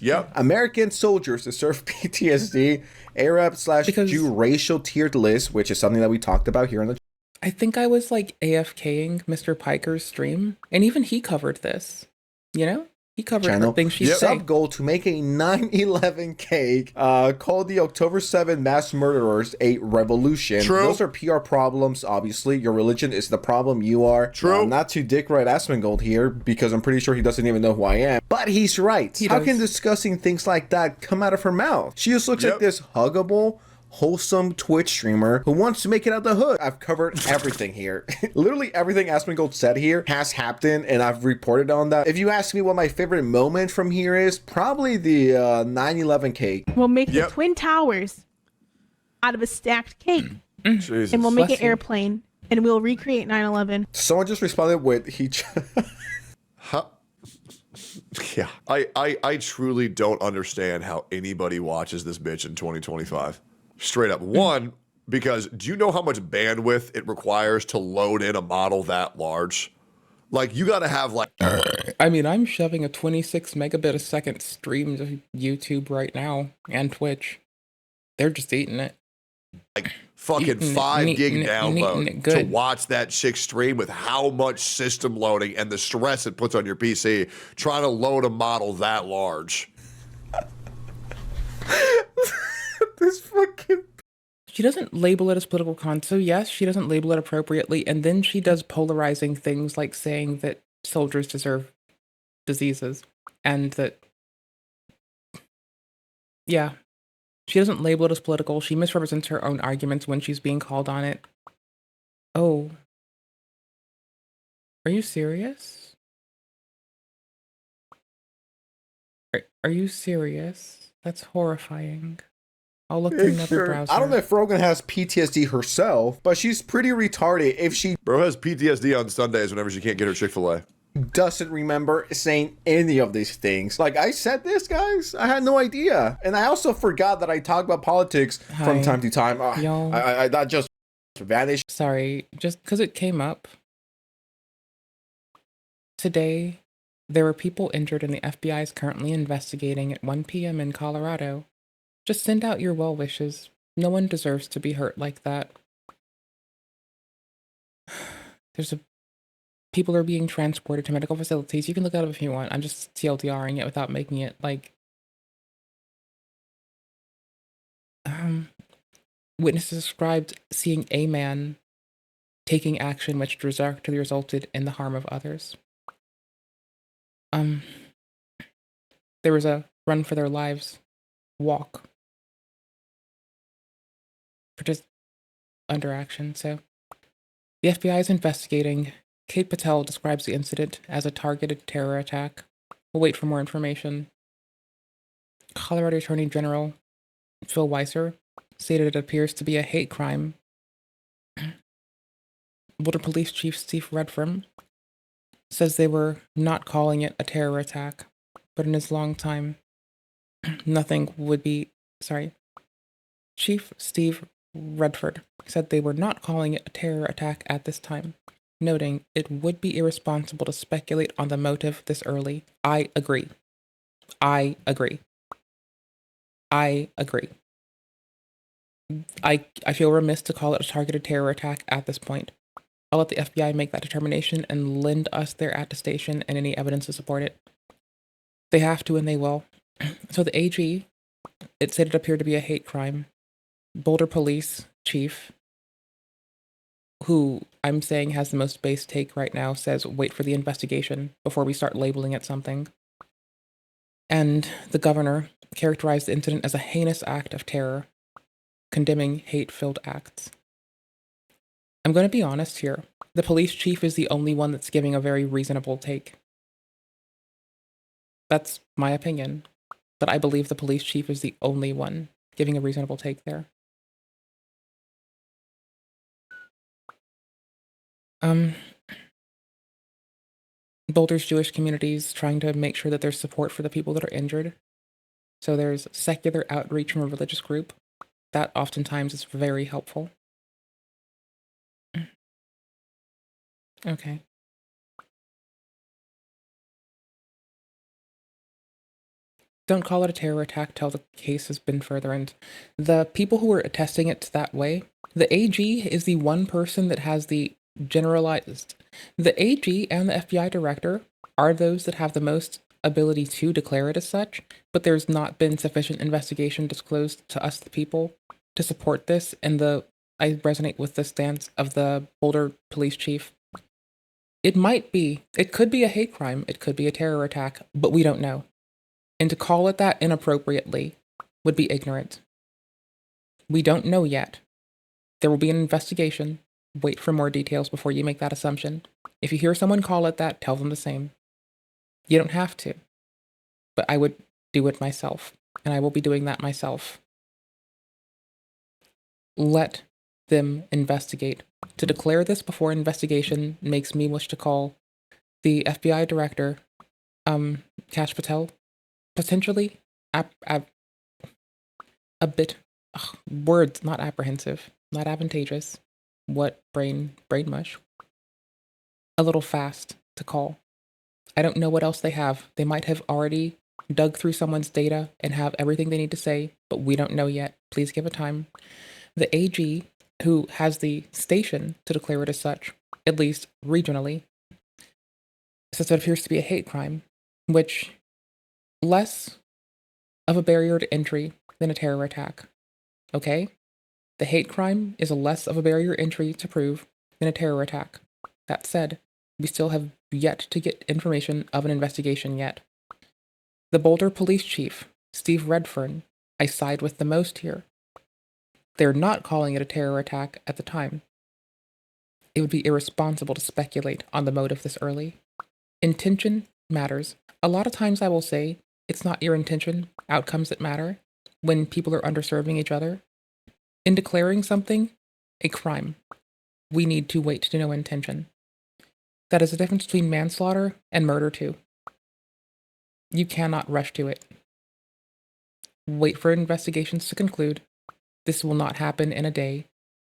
Yep. American soldiers deserve PTSD. Arab/Jew racial tiered list, which is something that we talked about here on the I think I was like AFKing Mr. Piker's stream, and even he covered this. You know? He covered channel. things she's Sub saying. goal to make a 9/11 cake called the October 7 mass murderers a revolution. True. Those are PR problems, obviously. Your religion is the problem. You are. True. Not to dick right Asmongold here, because I'm pretty sure he doesn't even know who I am. But he's right. How can discussing things like that come out of her mouth? She just looks like this huggable, wholesome Twitch streamer who wants to make it out the hood. I've covered everything here. Literally everything Asmongold said here has happened, and I've reported on that. If you ask me what my favorite moment from here is, probably the 9/11 cake. We'll make the Twin Towers out of a stacked cake. Jesus. And we'll make Bless an you. airplane. And we'll recreate 9/11. Someone just responded with Yeah. I truly don't understand how anybody watches this bitch in 2025. Straight up. One, because do you know how much bandwidth it requires to load in a model that large? Like, you got to have, like... I mean, I'm shoving a 26 megabit a second stream to YouTube right now, and Twitch. They're just eating it. like fucking Eating it, 5 gig eating it, download eating it to good. watch that chick stream with how much system loading and the stress it puts on your PC trying to load a model that large. this fucking... She doesn't label it as political content. So yes, she doesn't label it appropriately. And then she does polarizing things like saying that soldiers deserve diseases. And that, yeah, she doesn't label it as political. She misrepresents her own arguments when she's being called on it. Oh. Are you serious? Are you serious? That's horrifying. I'll look through another browser. I don't know if Rogan has PTSD herself, but she's pretty retarded if she Bro has PTSD on Sundays whenever she can't get her Chick-fil-A. doesn't remember saying any of these things. Like, I said this, guys. I had no idea. And I also forgot that I talk about politics from Hi. time to time. Y'all. I that just vanished. Sorry, just because it came up. Today, there were people injured and the FBI is currently investigating at 1 p.m. in Colorado. Just send out your well wishes. No one deserves to be hurt like that. People are being transported to medical facilities. You can look it up if you want. I'm just TLDRing it without making it like Witnesses described seeing a man taking action which directly resulted in the harm of others. There was a run for their lives walk for just under action. So the FBI is investigating. Kate Patel describes the incident as a targeted terror attack. We'll wait for more information. Colorado Attorney General Phil Weiser stated it appears to be a hate crime. Boulder Police Chief Steve Redfern says they were not calling it a terror attack, but in his long time, nothing would be. Sorry. Chief Steve Redford said they were not calling it a terror attack at this time, noting it would be irresponsible to speculate on the motive this early. I agree. I agree. I agree. I feel remiss to call it a targeted terror attack at this point. I'll let the FBI make that determination and lend us their attestation and any evidence to support it. They have to and they will. So the AG, it said it appeared to be a hate crime. Boulder Police Chief, who I'm saying has the most base take right now, says wait for the investigation before we start labeling it something. And the governor characterized the incident as a heinous act of terror, condemning hate-filled acts. I'm going to be honest here. The police chief is the only one that's giving a very reasonable take. That's my opinion. But I believe the police chief is the only one giving a reasonable take there. Boulder's Jewish community is trying to make sure that there's support for the people that are injured. So there's secular outreach from a religious group. That oftentimes is very helpful. Okay. Don't call it a terror attack till the case has been furthered. The people who are attesting it that way, the AG is the one person that has the generalized. The AG and the FBI director are those that have the most ability to declare it as such, but there's not been sufficient investigation disclosed to us, the people, to support this, and I resonate with the stance of the Boulder police chief. It could be a hate crime, it could be a terror attack, but we don't know. And to call it that inappropriately would be ignorant. We don't know yet. There will be an investigation. Wait for more details before you make that assumption. If you hear someone call it that, tell them the same. You don't have to, but I would do it myself, and I will be doing that myself. Let them investigate. To declare this before investigation makes me wish to call the FBI director, Kash Patel, potentially a bit, words, not apprehensive, not advantageous. What brain mush? A little fast to call. I don't know what else they have. They might have already dug through someone's data and have everything they need to say, but we don't know yet. Please give it time. The AG, who has the station to declare it as such, at least regionally, says it appears to be a hate crime, which less of a barrier to entry than a terror attack. Okay? The hate crime is a less of a barrier to entry to prove than a terror attack. That said, we still have yet to get information of an investigation yet. The Boulder police chief, Steve Redfern, I side with the most here. They're not calling it a terror attack at the time. It would be irresponsible to speculate on the motive this early. Intention matters. A lot of times I will say, it's not your intention, outcomes that matter, when people are underserving each other. In declaring something a crime, we need to wait to know intention. That is the difference between manslaughter and murder too. You cannot rush to it. Wait for investigations to conclude. This will not happen in a day.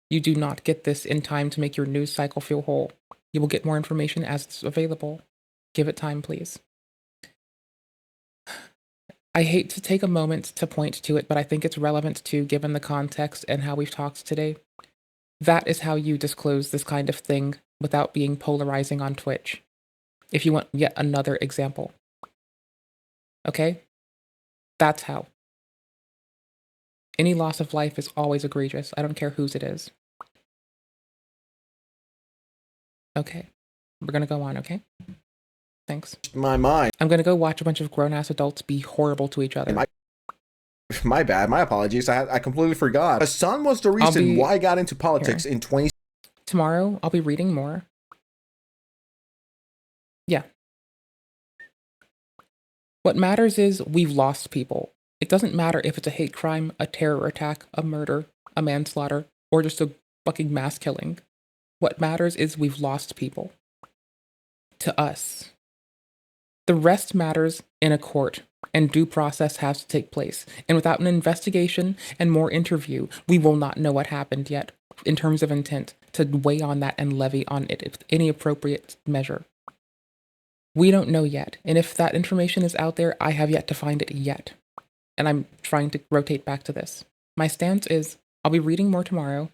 You do not get this in time to make your news cycle feel whole. You will get more information as it's available. Give it time, please. I hate to take a moment to point to it, but I think it's relevant too, given the context and how we've talked today. That is how you disclose this kind of thing without being polarizing on Twitch. If you want yet another example. Okay? That's how. Any loss of life is always egregious. I don't care whose it is. Okay. We're gonna go on, okay? Thanks. My mind. I'm gonna go watch a bunch of grown-ass adults be horrible to each other. My bad. My apologies. I completely forgot. Hassan was the reason why I got into politics in 20. Tomorrow, I'll be reading more. Yeah. What matters is we've lost people. It doesn't matter if it's a hate crime, a terror attack, a murder, a manslaughter, or just a fucking mass killing. What matters is we've lost people. To us. The rest matters in a court, and due process has to take place. And without an investigation and more interview, we will not know what happened yet, in terms of intent, to weigh on that and levy on it with any appropriate measure. We don't know yet, and if that information is out there, I have yet to find it yet. And I'm trying to rotate back to this. My stance is, I'll be reading more tomorrow.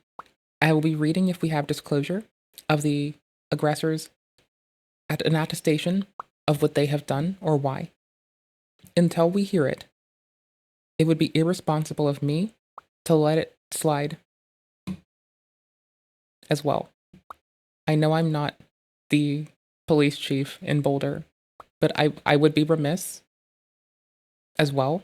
I will be reading if we have disclosure of the aggressors at an attestation of what they have done or why. Until we hear it, it would be irresponsible of me to let it slide as well. I know I'm not the police chief in Boulder, but I would be remiss as well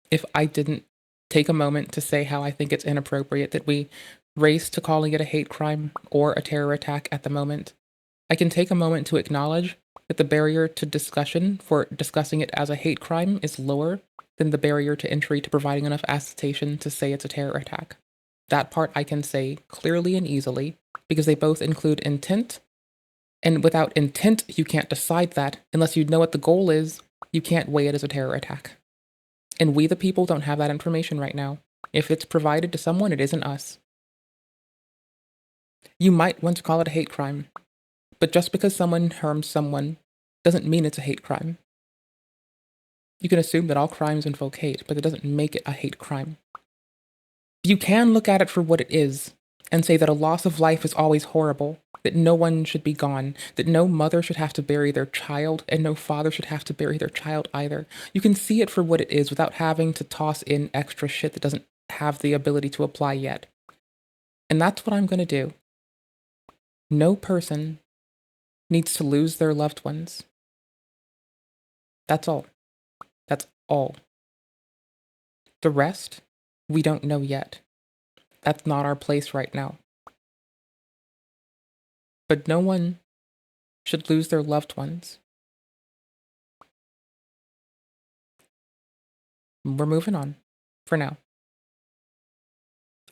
if I didn't take a moment to say how I think it's inappropriate that we race to calling it a hate crime or a terror attack at the moment. I can take a moment to acknowledge that the barrier to discussion for discussing it as a hate crime is lower than the barrier to entry to providing enough attestation to say it's a terror attack. That part I can say clearly and easily because they both include intent, and without intent, you can't decide that. Unless you know what the goal is, you can't weigh it as a terror attack. And we the people don't have that information right now. If it's provided to someone, it isn't us. You might want to call it a hate crime, but just because someone harms someone doesn't mean it's a hate crime. You can assume that all crimes invoke hate, but it doesn't make it a hate crime. You can look at it for what it is and say that a loss of life is always horrible, that no one should be gone, that no mother should have to bury their child, and no father should have to bury their child either. You can see it for what it is without having to toss in extra shit that doesn't have the ability to apply yet. And that's what I'm going to do. No person needs to lose their loved ones. That's all. That's all. The rest, we don't know yet. That's not our place right now. But no one should lose their loved ones. We're moving on, for now.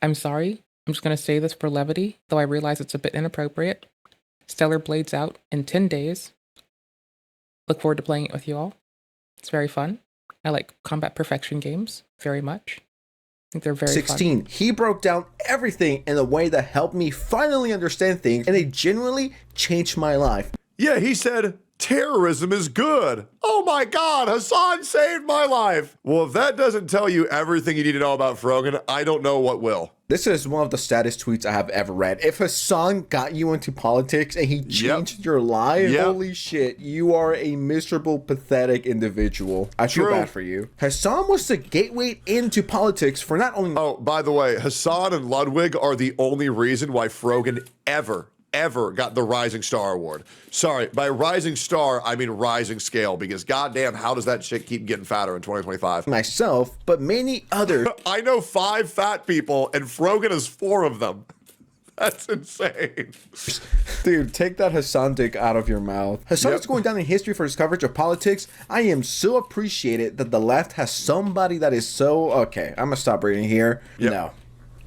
I'm sorry, I'm just going to say this for levity, though I realize it's a bit inappropriate. Stellar Blade's out in 10 days. Look forward to playing it with you all. It's very fun. I like combat perfection games very much. I think they're very 16. fun. He broke down everything in a way that helped me finally understand things, and it genuinely changed my life. Yeah, he said, terrorism is good. Oh my God, Hassan saved my life. Well, if that doesn't tell you everything you need to know about Frogan, I don't know what will. This is one of the saddest tweets I have ever read. If Hassan got you into politics and he changed your life, holy shit, you are a miserable, pathetic individual. I feel bad for you. Hassan was the gateway into politics for not only— Oh, by the way, Hassan and Ludwig are the only reason why Frogan ever got the Rising Star Award. Sorry, by Rising Star, I mean Rising Scale, because goddamn, how does that shit keep getting fatter in 2025? myself, but many others. I know 5 fat people, and Frogan is 4 of them. That's insane. Dude, take that Hassan dick out of your mouth. Hassan is going down in history for his coverage of politics. I am so appreciated that the left has somebody that is so— okay, I'm gonna stop reading here.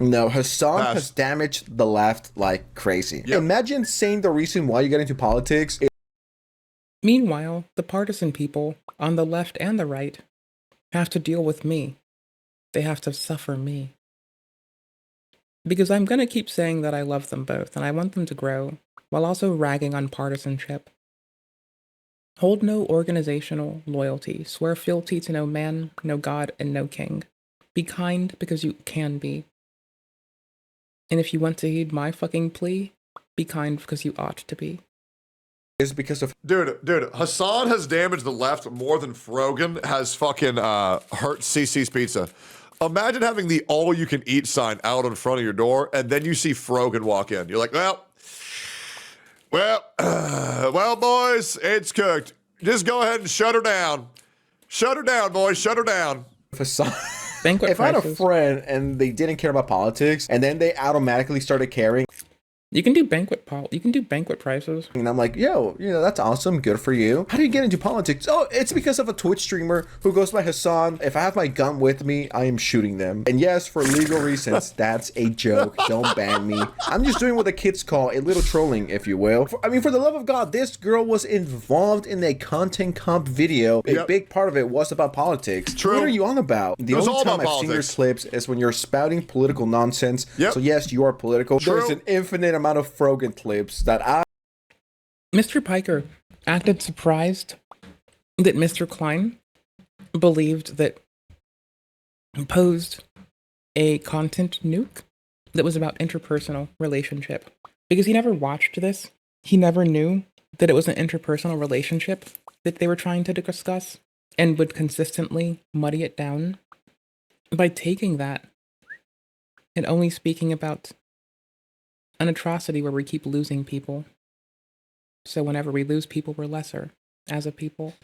No, Hassan has damaged the left like crazy. Imagine saying the reason why you get into politics. Meanwhile, the partisan people, on the left and the right, have to deal with me. They have to suffer me. Because I'm going to keep saying that I love them both, and I want them to grow, while also ragging on partisanship. Hold no organizational loyalty. Swear fealty to no man, no God, and no king. Be kind because you can be. And if you want to heed my fucking plea, be kind because you ought to be. Is because of— Dude, Hassan has damaged the left more than Frogan has fucking hurt CC's Pizza. Imagine having the all-you-can-eat sign out in front of your door, and then you see Frogan walk in. You're like, well, boys, it's cooked. Just go ahead and shut her down. Shut her down, boys. Shut her down. Banquet If I had a prices. friend and they didn't care about politics, and then they automatically started caring, You can do banquet prices. and I'm like, yo, that's awesome, good for you. How do you get into politics? Oh, it's because of a Twitch streamer who goes by Hassan. If I have my gun with me, I am shooting them. And yes, for legal reasons, that's a joke. Don't ban me. I'm just doing what the kids call a little trolling, if you will. For the love of God, this girl was involved in a content comp video. A big part of it was about politics. True. What are you on about? The only all time about I've seen your politics. clips is when you're spouting political nonsense. Yep. So yes, you are political. True. There's an infinite amount of Frogan clips that Mr. Piker acted surprised that Mr. Klein believed that posed a content nuke that was about interpersonal relationship. Because he never watched this. He never knew that it was an interpersonal relationship that they were trying to discuss, and would consistently muddy it down by taking that and only speaking about an atrocity where we keep losing people. So whenever we lose people, we're lesser as a people.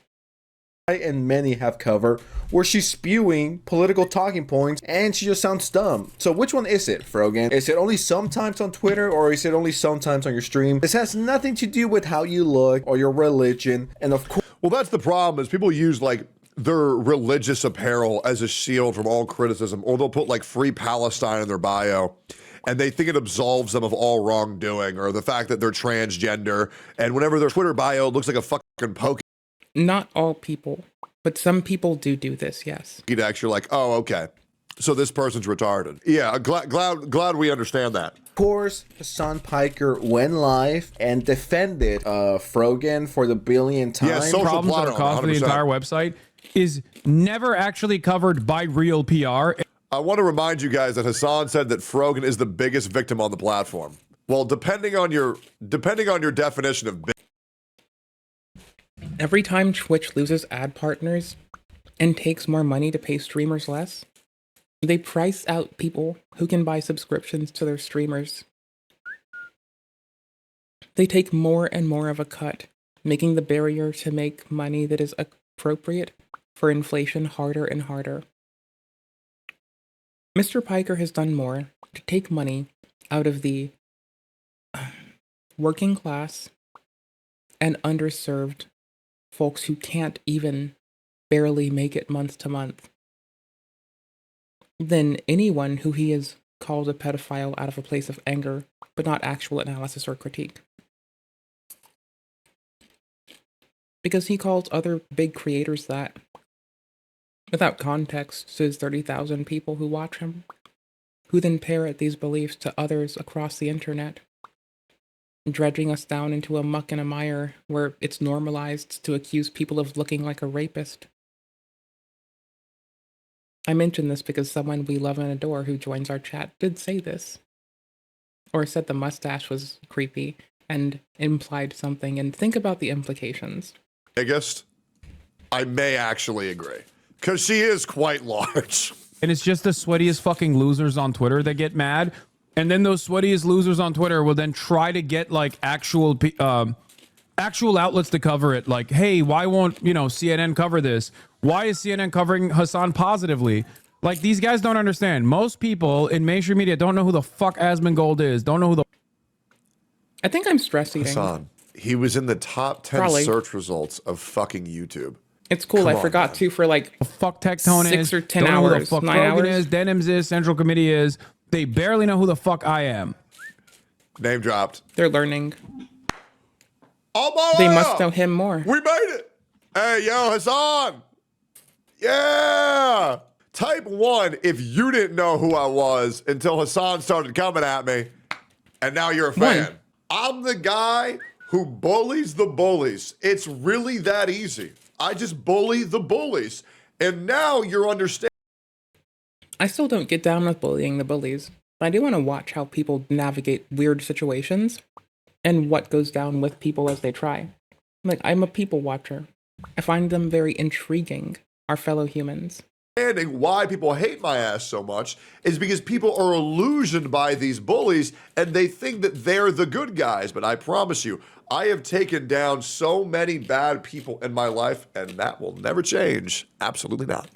and many have covered where she's spewing political talking points and she just sounds dumb. So which one is it, Frogan? Is it only sometimes on Twitter or is it only sometimes on your stream? This has nothing to do with how you look or your religion, and of course. Well, that's the problem, is people use like their religious apparel as a shield from all criticism, or they'll put like Free Palestine in their bio, and they think it absolves them of all wrongdoing, or the fact that they're transgender, and whenever their Twitter bio looks like a fucking poke. Not all people, but some people do this, yes. You're like, oh, okay, so this person's retarded. Yeah, glad we understand that. Of course, Hassan Piker went live and defended Frogan for the billionth time. Yeah, social Problems that plotter are caused for the 100%. entire website is never actually covered by real PR. I want to remind you guys that Hassan said that Frogan is the biggest victim on the platform. Well, depending on your definition of Every time Twitch loses ad partners and takes more money to pay streamers less, they price out people who can buy subscriptions to their streamers. They take more and more of a cut, making the barrier to make money that is appropriate for inflation harder and harder. Mr. Piker has done more to take money out of the working class and underserved folks who can't even barely make it month to month than anyone who he has called a pedophile out of a place of anger, but not actual analysis or critique. Because he calls other big creators that, without context to his 30,000 people who watch him, who then parrot these beliefs to others across the internet, dredging us down into a muck and a mire where it's normalized to accuse people of looking like a rapist. I mention this because someone we love and adore who joins our chat did say this, or said the mustache was creepy and implied something, and think about the implications. biggest, I may actually agree, because she is quite large. And it's just the sweatiest fucking losers on Twitter that get mad. And then those sweatiest losers on Twitter will then try to get like actual outlets to cover it. Like, hey, why won't, CNN cover this? Why is CNN covering Hassan positively? Like, these guys don't understand. Most people in mainstream media don't know who the fuck Asmongold is. Don't know who the... I think I'm stress eating. Hassan, he was in the top 10 Probably. search results of fucking YouTube. It's cool. Come I on, forgot man. to for like fuck Tectone is. 6 or 10 Don't know who the hours, fuck 9 Krogan hours. is, Denims is, Central Committee is. They barely know who the fuck I am. Name dropped. They're learning. Oh my They God! must know him more. We made it! Hey, yo, Hassan! Yeah! Type 1 if you didn't know who I was until Hassan started coming at me, and now you're a fan. One. I'm the guy who bullies the bullies. It's really that easy. I just bully the bullies. And now you're understanding. I still don't get down with bullying the bullies, but I do want to watch how people navigate weird situations and what goes down with people as they try. Like, I'm a people watcher. I find them very intriguing, our fellow humans. Why people hate my ass so much is because people are illusioned by these bullies and they think that they're the good guys. But I promise you, I have taken down so many bad people in my life, and that will never change. Absolutely not.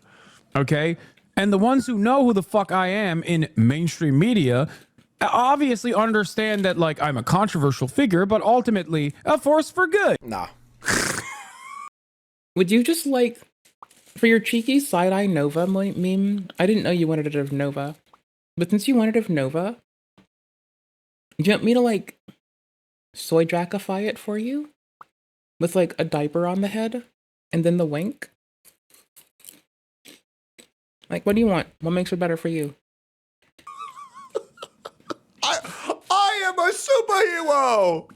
Okay? And the ones who know who the fuck I am in mainstream media obviously understand that, like, I'm a controversial figure, but ultimately a force for good. Nah. Would you just like, for your cheeky side-eye Nova meme, I didn't know you wanted it of Nova, but since you wanted it of Nova, do you want me to like soy jackify it for you? With like a diaper on the head and then the wink? Like, what do you want? What makes it better for you? I am a superhero!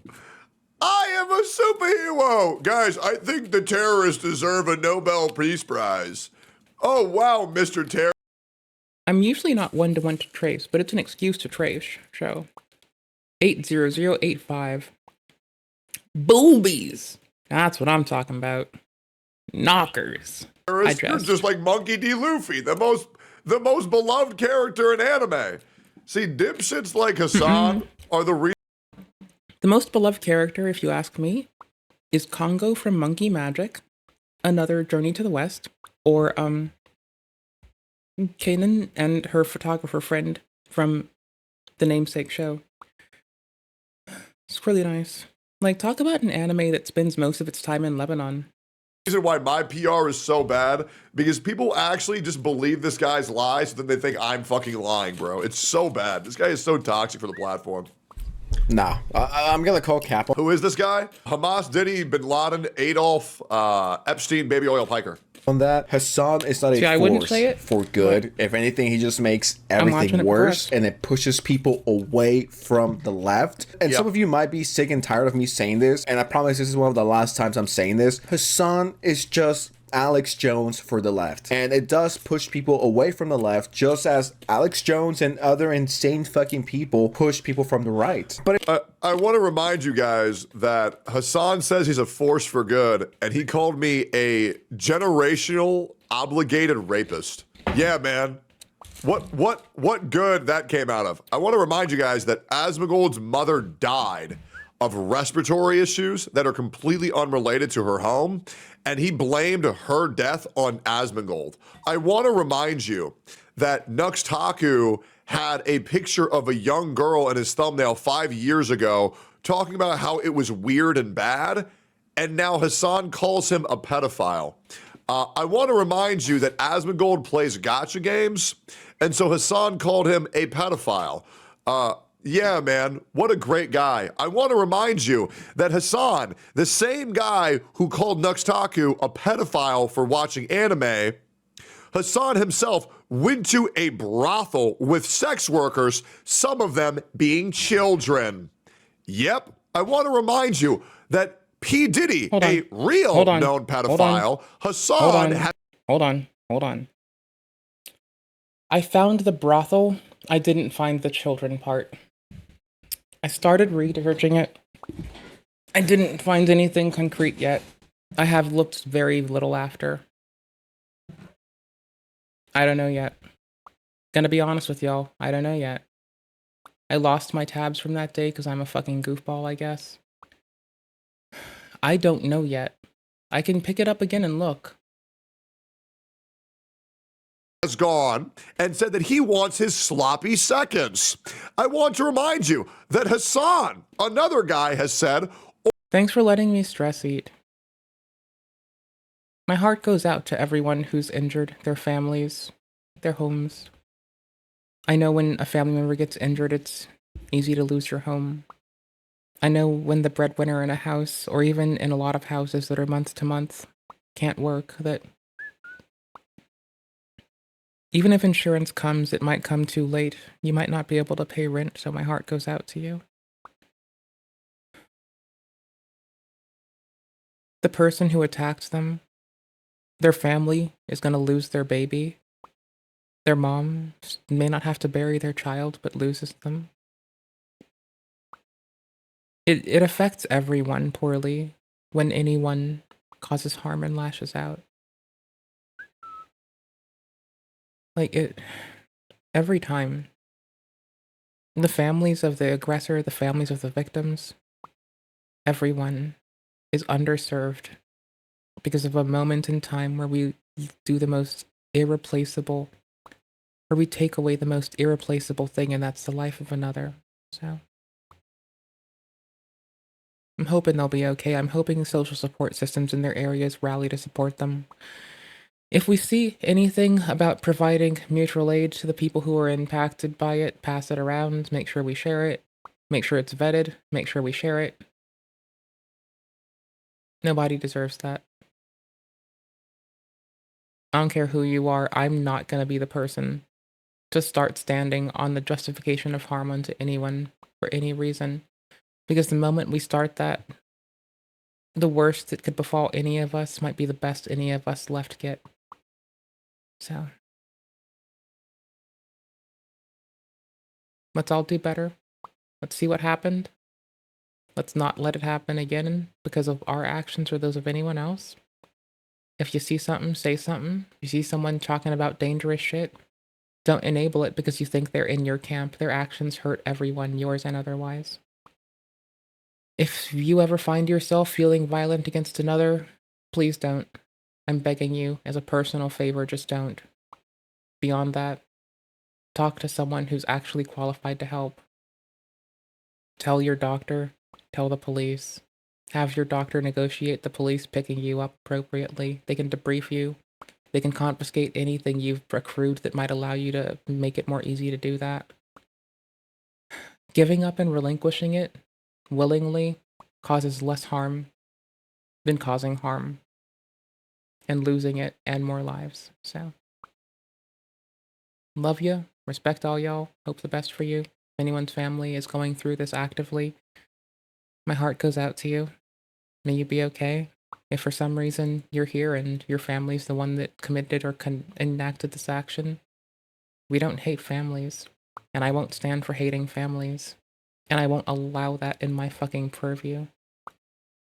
I am a superhero! Guys, I think the terrorists deserve a Nobel Peace Prize. Oh, wow, Mr. Terror. I'm usually not one-to-one to trace, but it's an excuse to trace, so. 80085. Boobies! That's what I'm talking about. Knockers. You're just like Monkey D. Luffy, the most beloved character in anime. See, dipshits like Hassan are the real. The most beloved character, if you ask me, is Congo from Monkey Magic, Another Journey to the West, or Kanan and her photographer friend from the namesake show. It's really nice. Like, talk about an anime that spends most of its time in Lebanon. Reason why my PR is so bad, because people actually just believe this guy's lies, so then they think I'm fucking lying, bro. It's so bad. This guy is so toxic for the platform. Nah, I'm gonna call Cap. Who is this guy? Hamas, Diddy, Bin Laden, Adolf, Epstein, Baby Oil Piker. On that, Hassan is not I a wouldn't force say it. for good. If anything, he just makes everything worse, and it pushes people away from the left. And some of you might be sick and tired of me saying this, and I promise this is one of the last times I'm saying this. Hassan is just Alex Jones for the left, and it does push people away from the left, just as Alex Jones and other insane fucking people push people from the right. But I want to remind you guys that Hassan says he's a force for good, and he called me a generational obligated rapist. Yeah, man. What good that came out of? I want to remind you guys that Asmongold's mother died of respiratory issues that are completely unrelated to her home, and he blamed her death on Asmongold. I want to remind you that Nux Taku had a picture of a young girl in his thumbnail 5 years ago talking about how it was weird and bad, and now Hassan calls him a pedophile. I want to remind you that Asmongold plays gacha games, and so Hassan called him a pedophile. Yeah, man, what a great guy. I want to remind you that Hassan, the same guy who called Nux Taku a pedophile for watching anime, Hassan himself went to a brothel with sex workers, some of them being children. Yep, I want to remind you that P. Diddy, a real known pedophile, Hassan had... Hold on. I found the brothel. I didn't find the children part. I started researching it. I didn't find anything concrete yet. I have looked very little after. I don't know yet. Gonna be honest with y'all, I don't know yet. I lost my tabs from that day because I'm a fucking goofball, I guess. I don't know yet. I can pick it up again and look. Has gone and said that he wants his sloppy seconds. I want to remind you that Hassan, another guy, has said... Thanks for letting me stress eat. My heart goes out to everyone who's injured, their families, their homes. I know when a family member gets injured, it's easy to lose your home. I know when the breadwinner in a house, or even in a lot of houses that are month to month, can't work, that even if insurance comes, it might come too late. You might not be able to pay rent, so my heart goes out to you. The person who attacked them, their family is going to lose their baby. Their mom may not have to bury their child, but loses them. It affects everyone poorly when anyone causes harm and lashes out. Like, every time. The families of the aggressor, the families of the victims, everyone is underserved because of a moment in time where we do the most irreplaceable, where we take away the most irreplaceable thing, and that's the life of another. So I'm hoping they'll be okay. I'm hoping social support systems in their areas rally to support them. If we see anything about providing mutual aid to the people who are impacted by it, pass it around, make sure we share it, make sure it's vetted, make sure we share it. Nobody deserves that. I don't care who you are, I'm not going to be the person to start standing on the justification of harm unto anyone for any reason. Because the moment we start that, the worst that could befall any of us might be the best any of us left get. So, let's all do better. Let's see what happened. Let's not let it happen again because of our actions or those of anyone else. If you see something, say something. If you see someone talking about dangerous shit, don't enable it because you think they're in your camp. Their actions hurt everyone, yours and otherwise. If you ever find yourself feeling violent against another, please don't. I'm begging you, as a personal favor, just don't. Beyond that, talk to someone who's actually qualified to help. Tell your doctor, tell the police. Have your doctor negotiate the police picking you up appropriately. They can debrief you. They can confiscate anything you've accrued that might allow you to make it more easy to do that. Giving up and relinquishing it willingly causes less harm than causing harm and losing it and more lives. So, love you, respect all y'all, hope the best for you. If anyone's family is going through this actively, my heart goes out to you. May you be okay. If for some reason you're here and your family's the one that committed or enacted this action, we don't hate families, and I won't stand for hating families, and I won't allow that in my fucking purview.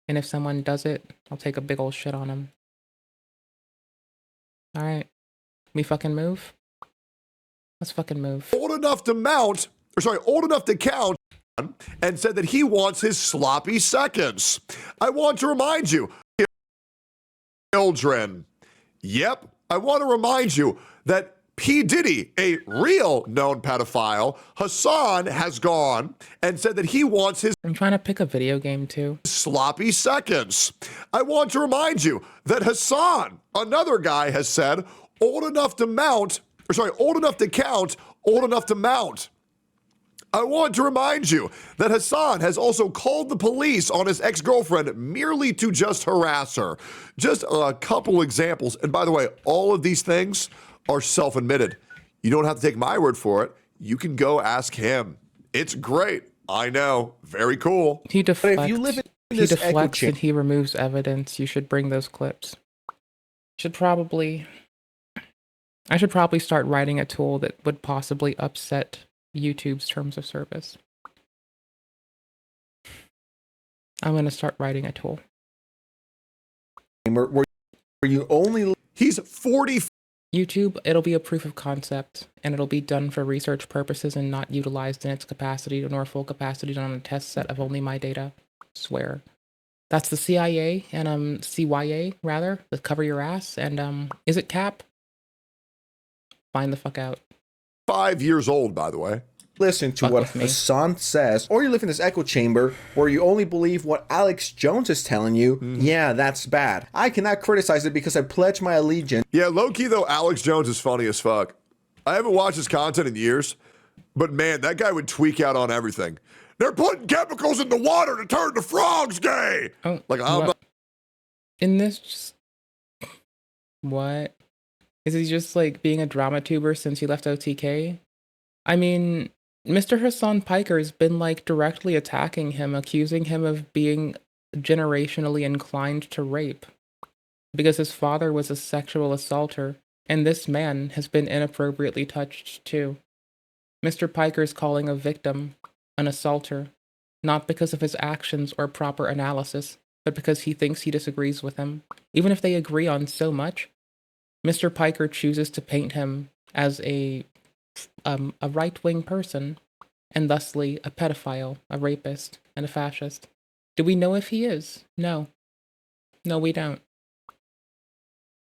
And if someone does it, I'll take a big old shit on them. Alright, we fucking move? Let's fucking move. Old enough to count, and said that he wants his sloppy seconds. I want to remind you, children. Yep, I want to remind you that P. Diddy, a real known pedophile, Hassan, has gone and said that he wants his I'm trying to pick a video game too. sloppy seconds. I want to remind you that Hassan, another guy, has said old enough to count, old enough to mount. I want to remind you that Hassan has also called the police on his ex-girlfriend merely to just harass her. Just a couple examples. And by the way, all of these things are self-admitted. You don't have to take my word for it. You can go ask him. It's great. I know. Very cool. He deflects. But if you live in He this echo deflects chamber, and he removes evidence. You should bring those clips. I should probably start writing a tool that would possibly upset YouTube's terms of service. I'm going to start writing a tool. where you only He's 40. YouTube, it'll be a proof of concept, and it'll be done for research purposes and not utilized in its capacity nor full capacity on a test set of only my data. Swear. That's the CIA and CYA rather, the cover your ass, and is it Cap? Find the fuck out. 5 years old, by the way. listen to Fuck what with me. Hassan says, or you live in this echo chamber where you only believe what Alex Jones is telling you, yeah, that's bad. I cannot criticize it because I pledge my allegiance. Yeah, low-key, though, Alex Jones is funny as fuck. I haven't watched his content in years, but man, that guy would tweak out on everything. They're putting chemicals in the water to turn the frogs gay. Oh, Like, I'm what? not... In this, what? Is he just like being a drama tuber since he left OTK? I mean, Mr. Hassan Piker's been like directly attacking him, accusing him of being generationally inclined to rape because his father was a sexual assaulter, and this man has been inappropriately touched too. Mr. Piker's calling a victim an assaulter, not because of his actions or proper analysis, but because he thinks he disagrees with him. Even if they agree on so much, Mr. Piker chooses to paint him as a right-wing person, and thusly a pedophile, a rapist, and a fascist. Do we know if he is? No. No, we don't.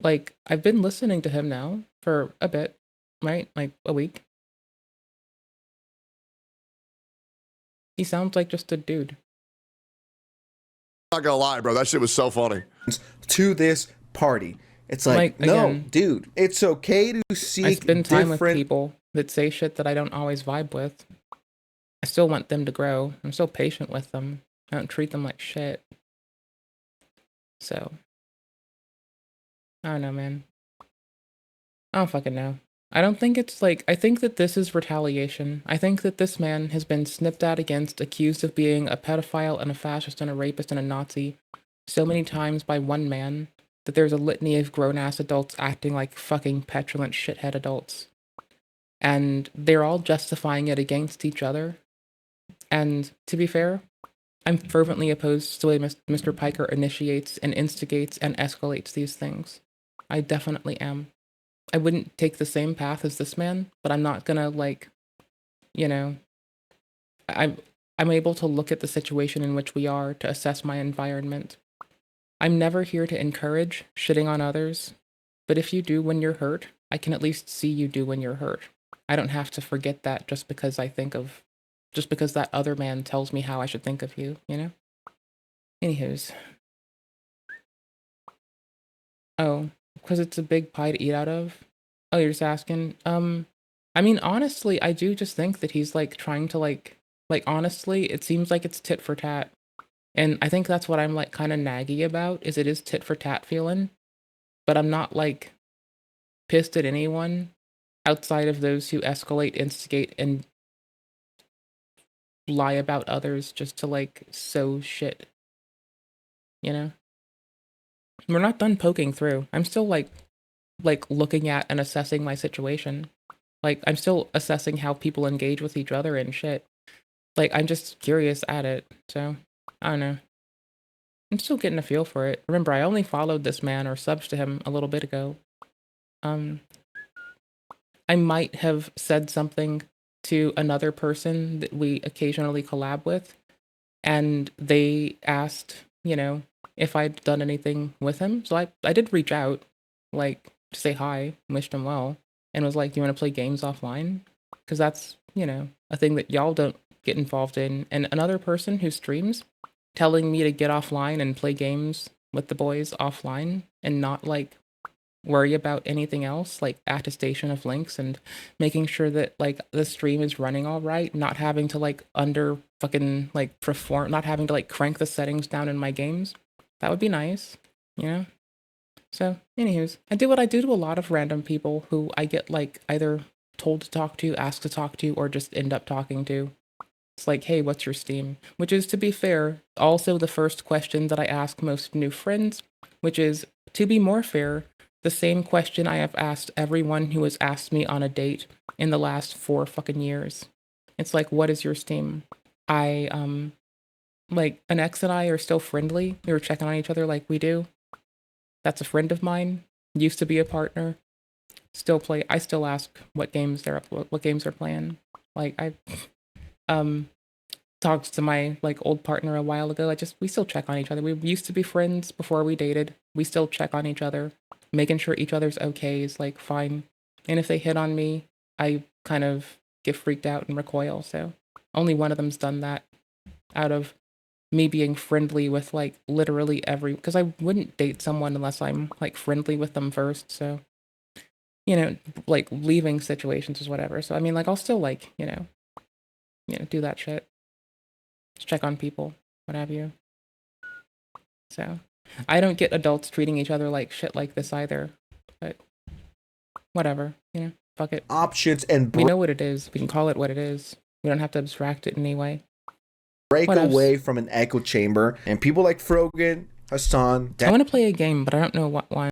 Like, I've been listening to him now for a bit, right? Like, a week. He sounds like just a dude. Not gonna lie, bro. That shit was so funny. To this party. It's like no, again, dude. It's okay to seek I spend time different... with people that say shit that I don't always vibe with. I still want them to grow. I'm still patient with them. I don't treat them like shit. So, I don't know, man. I don't fucking know. I don't think it's like, I think that this is retaliation. I think that this man has been snipped at against, accused of being a pedophile and a fascist and a rapist and a Nazi so many times by one man that there's a litany of grown-ass adults acting like fucking petulant shithead adults. And they're all justifying it against each other. And to be fair, I'm fervently opposed to the way Mr. Piker initiates and instigates and escalates these things. I definitely am. I wouldn't take the same path as this man, but I'm not gonna, like, you know, I'm able to look at the situation in which we are to assess my environment. I'm never here to encourage shitting on others, but if you do when you're hurt, I can at least see you do when you're hurt. I don't have to forget that just because that other man tells me how I should think of you, you know? Anywho's. Oh, because it's a big pie to eat out of? Oh, you're just asking? I mean, honestly, I do just think that he's, like, trying to, like, honestly, it seems like it's tit for tat. And I think that's what I'm, like, kind of naggy about, is it is tit for tat feeling. But I'm not, like, pissed at anyone outside of those who escalate, instigate, and lie about others just to, like, sow shit. You know? We're not done poking through. I'm still, like looking at and assessing my situation. Like, I'm still assessing how people engage with each other and shit. Like, I'm just curious at it, so, I don't know. I'm still getting a feel for it. Remember, I only followed this man or subs to him a little bit ago. I might have said something to another person that we occasionally collab with, and they asked, you know, if I'd done anything with him. So I did reach out, like, to say hi, wished him well, and was like, do you want to play games offline? Because that's, you know, a thing that y'all don't get involved in. And another person who streams telling me to get offline and play games with the boys offline and not, like, worry about anything else, like attestation of links and making sure that, like, the stream is running all right, not having to, like, not having to, like, crank the settings down in my games. That would be nice, you know? So, anywho's, I do what I do to a lot of random people who I get, like, either told to talk to, asked to talk to, or just end up talking to. It's like, hey, what's your Steam? Which is, to be fair, also the first question that I ask most new friends, which is, to be more fair, the same question I have asked everyone who has asked me on a date in the last 4 fucking years. It's like, what is your Steam? Like, an ex and I are still friendly. We were checking on each other like we do. That's a friend of mine. Used to be a partner. I still ask what games they're playing. Like, I talked to my, like, old partner a while ago. We still check on each other. We used to be friends before we dated. We still check on each other, making sure each other's okay is, like, fine. And if they hit on me, I kind of get freaked out and recoil. So only one of them's done that out of me being friendly with, like, literally because I wouldn't date someone unless I'm, like, friendly with them first. So, you know, like, leaving situations is whatever. So, I mean, like, I'll still, like, you know, do that shit. Just check on people, what have you. So, I don't get adults treating each other like shit like this either. But whatever, you know, fuck it. Options and we know what it is. We can call it what it is. We don't have to abstract it in any way. Break away from an echo chamber, and people like Frogan, Hassan. I want to play a game, but I don't know what one.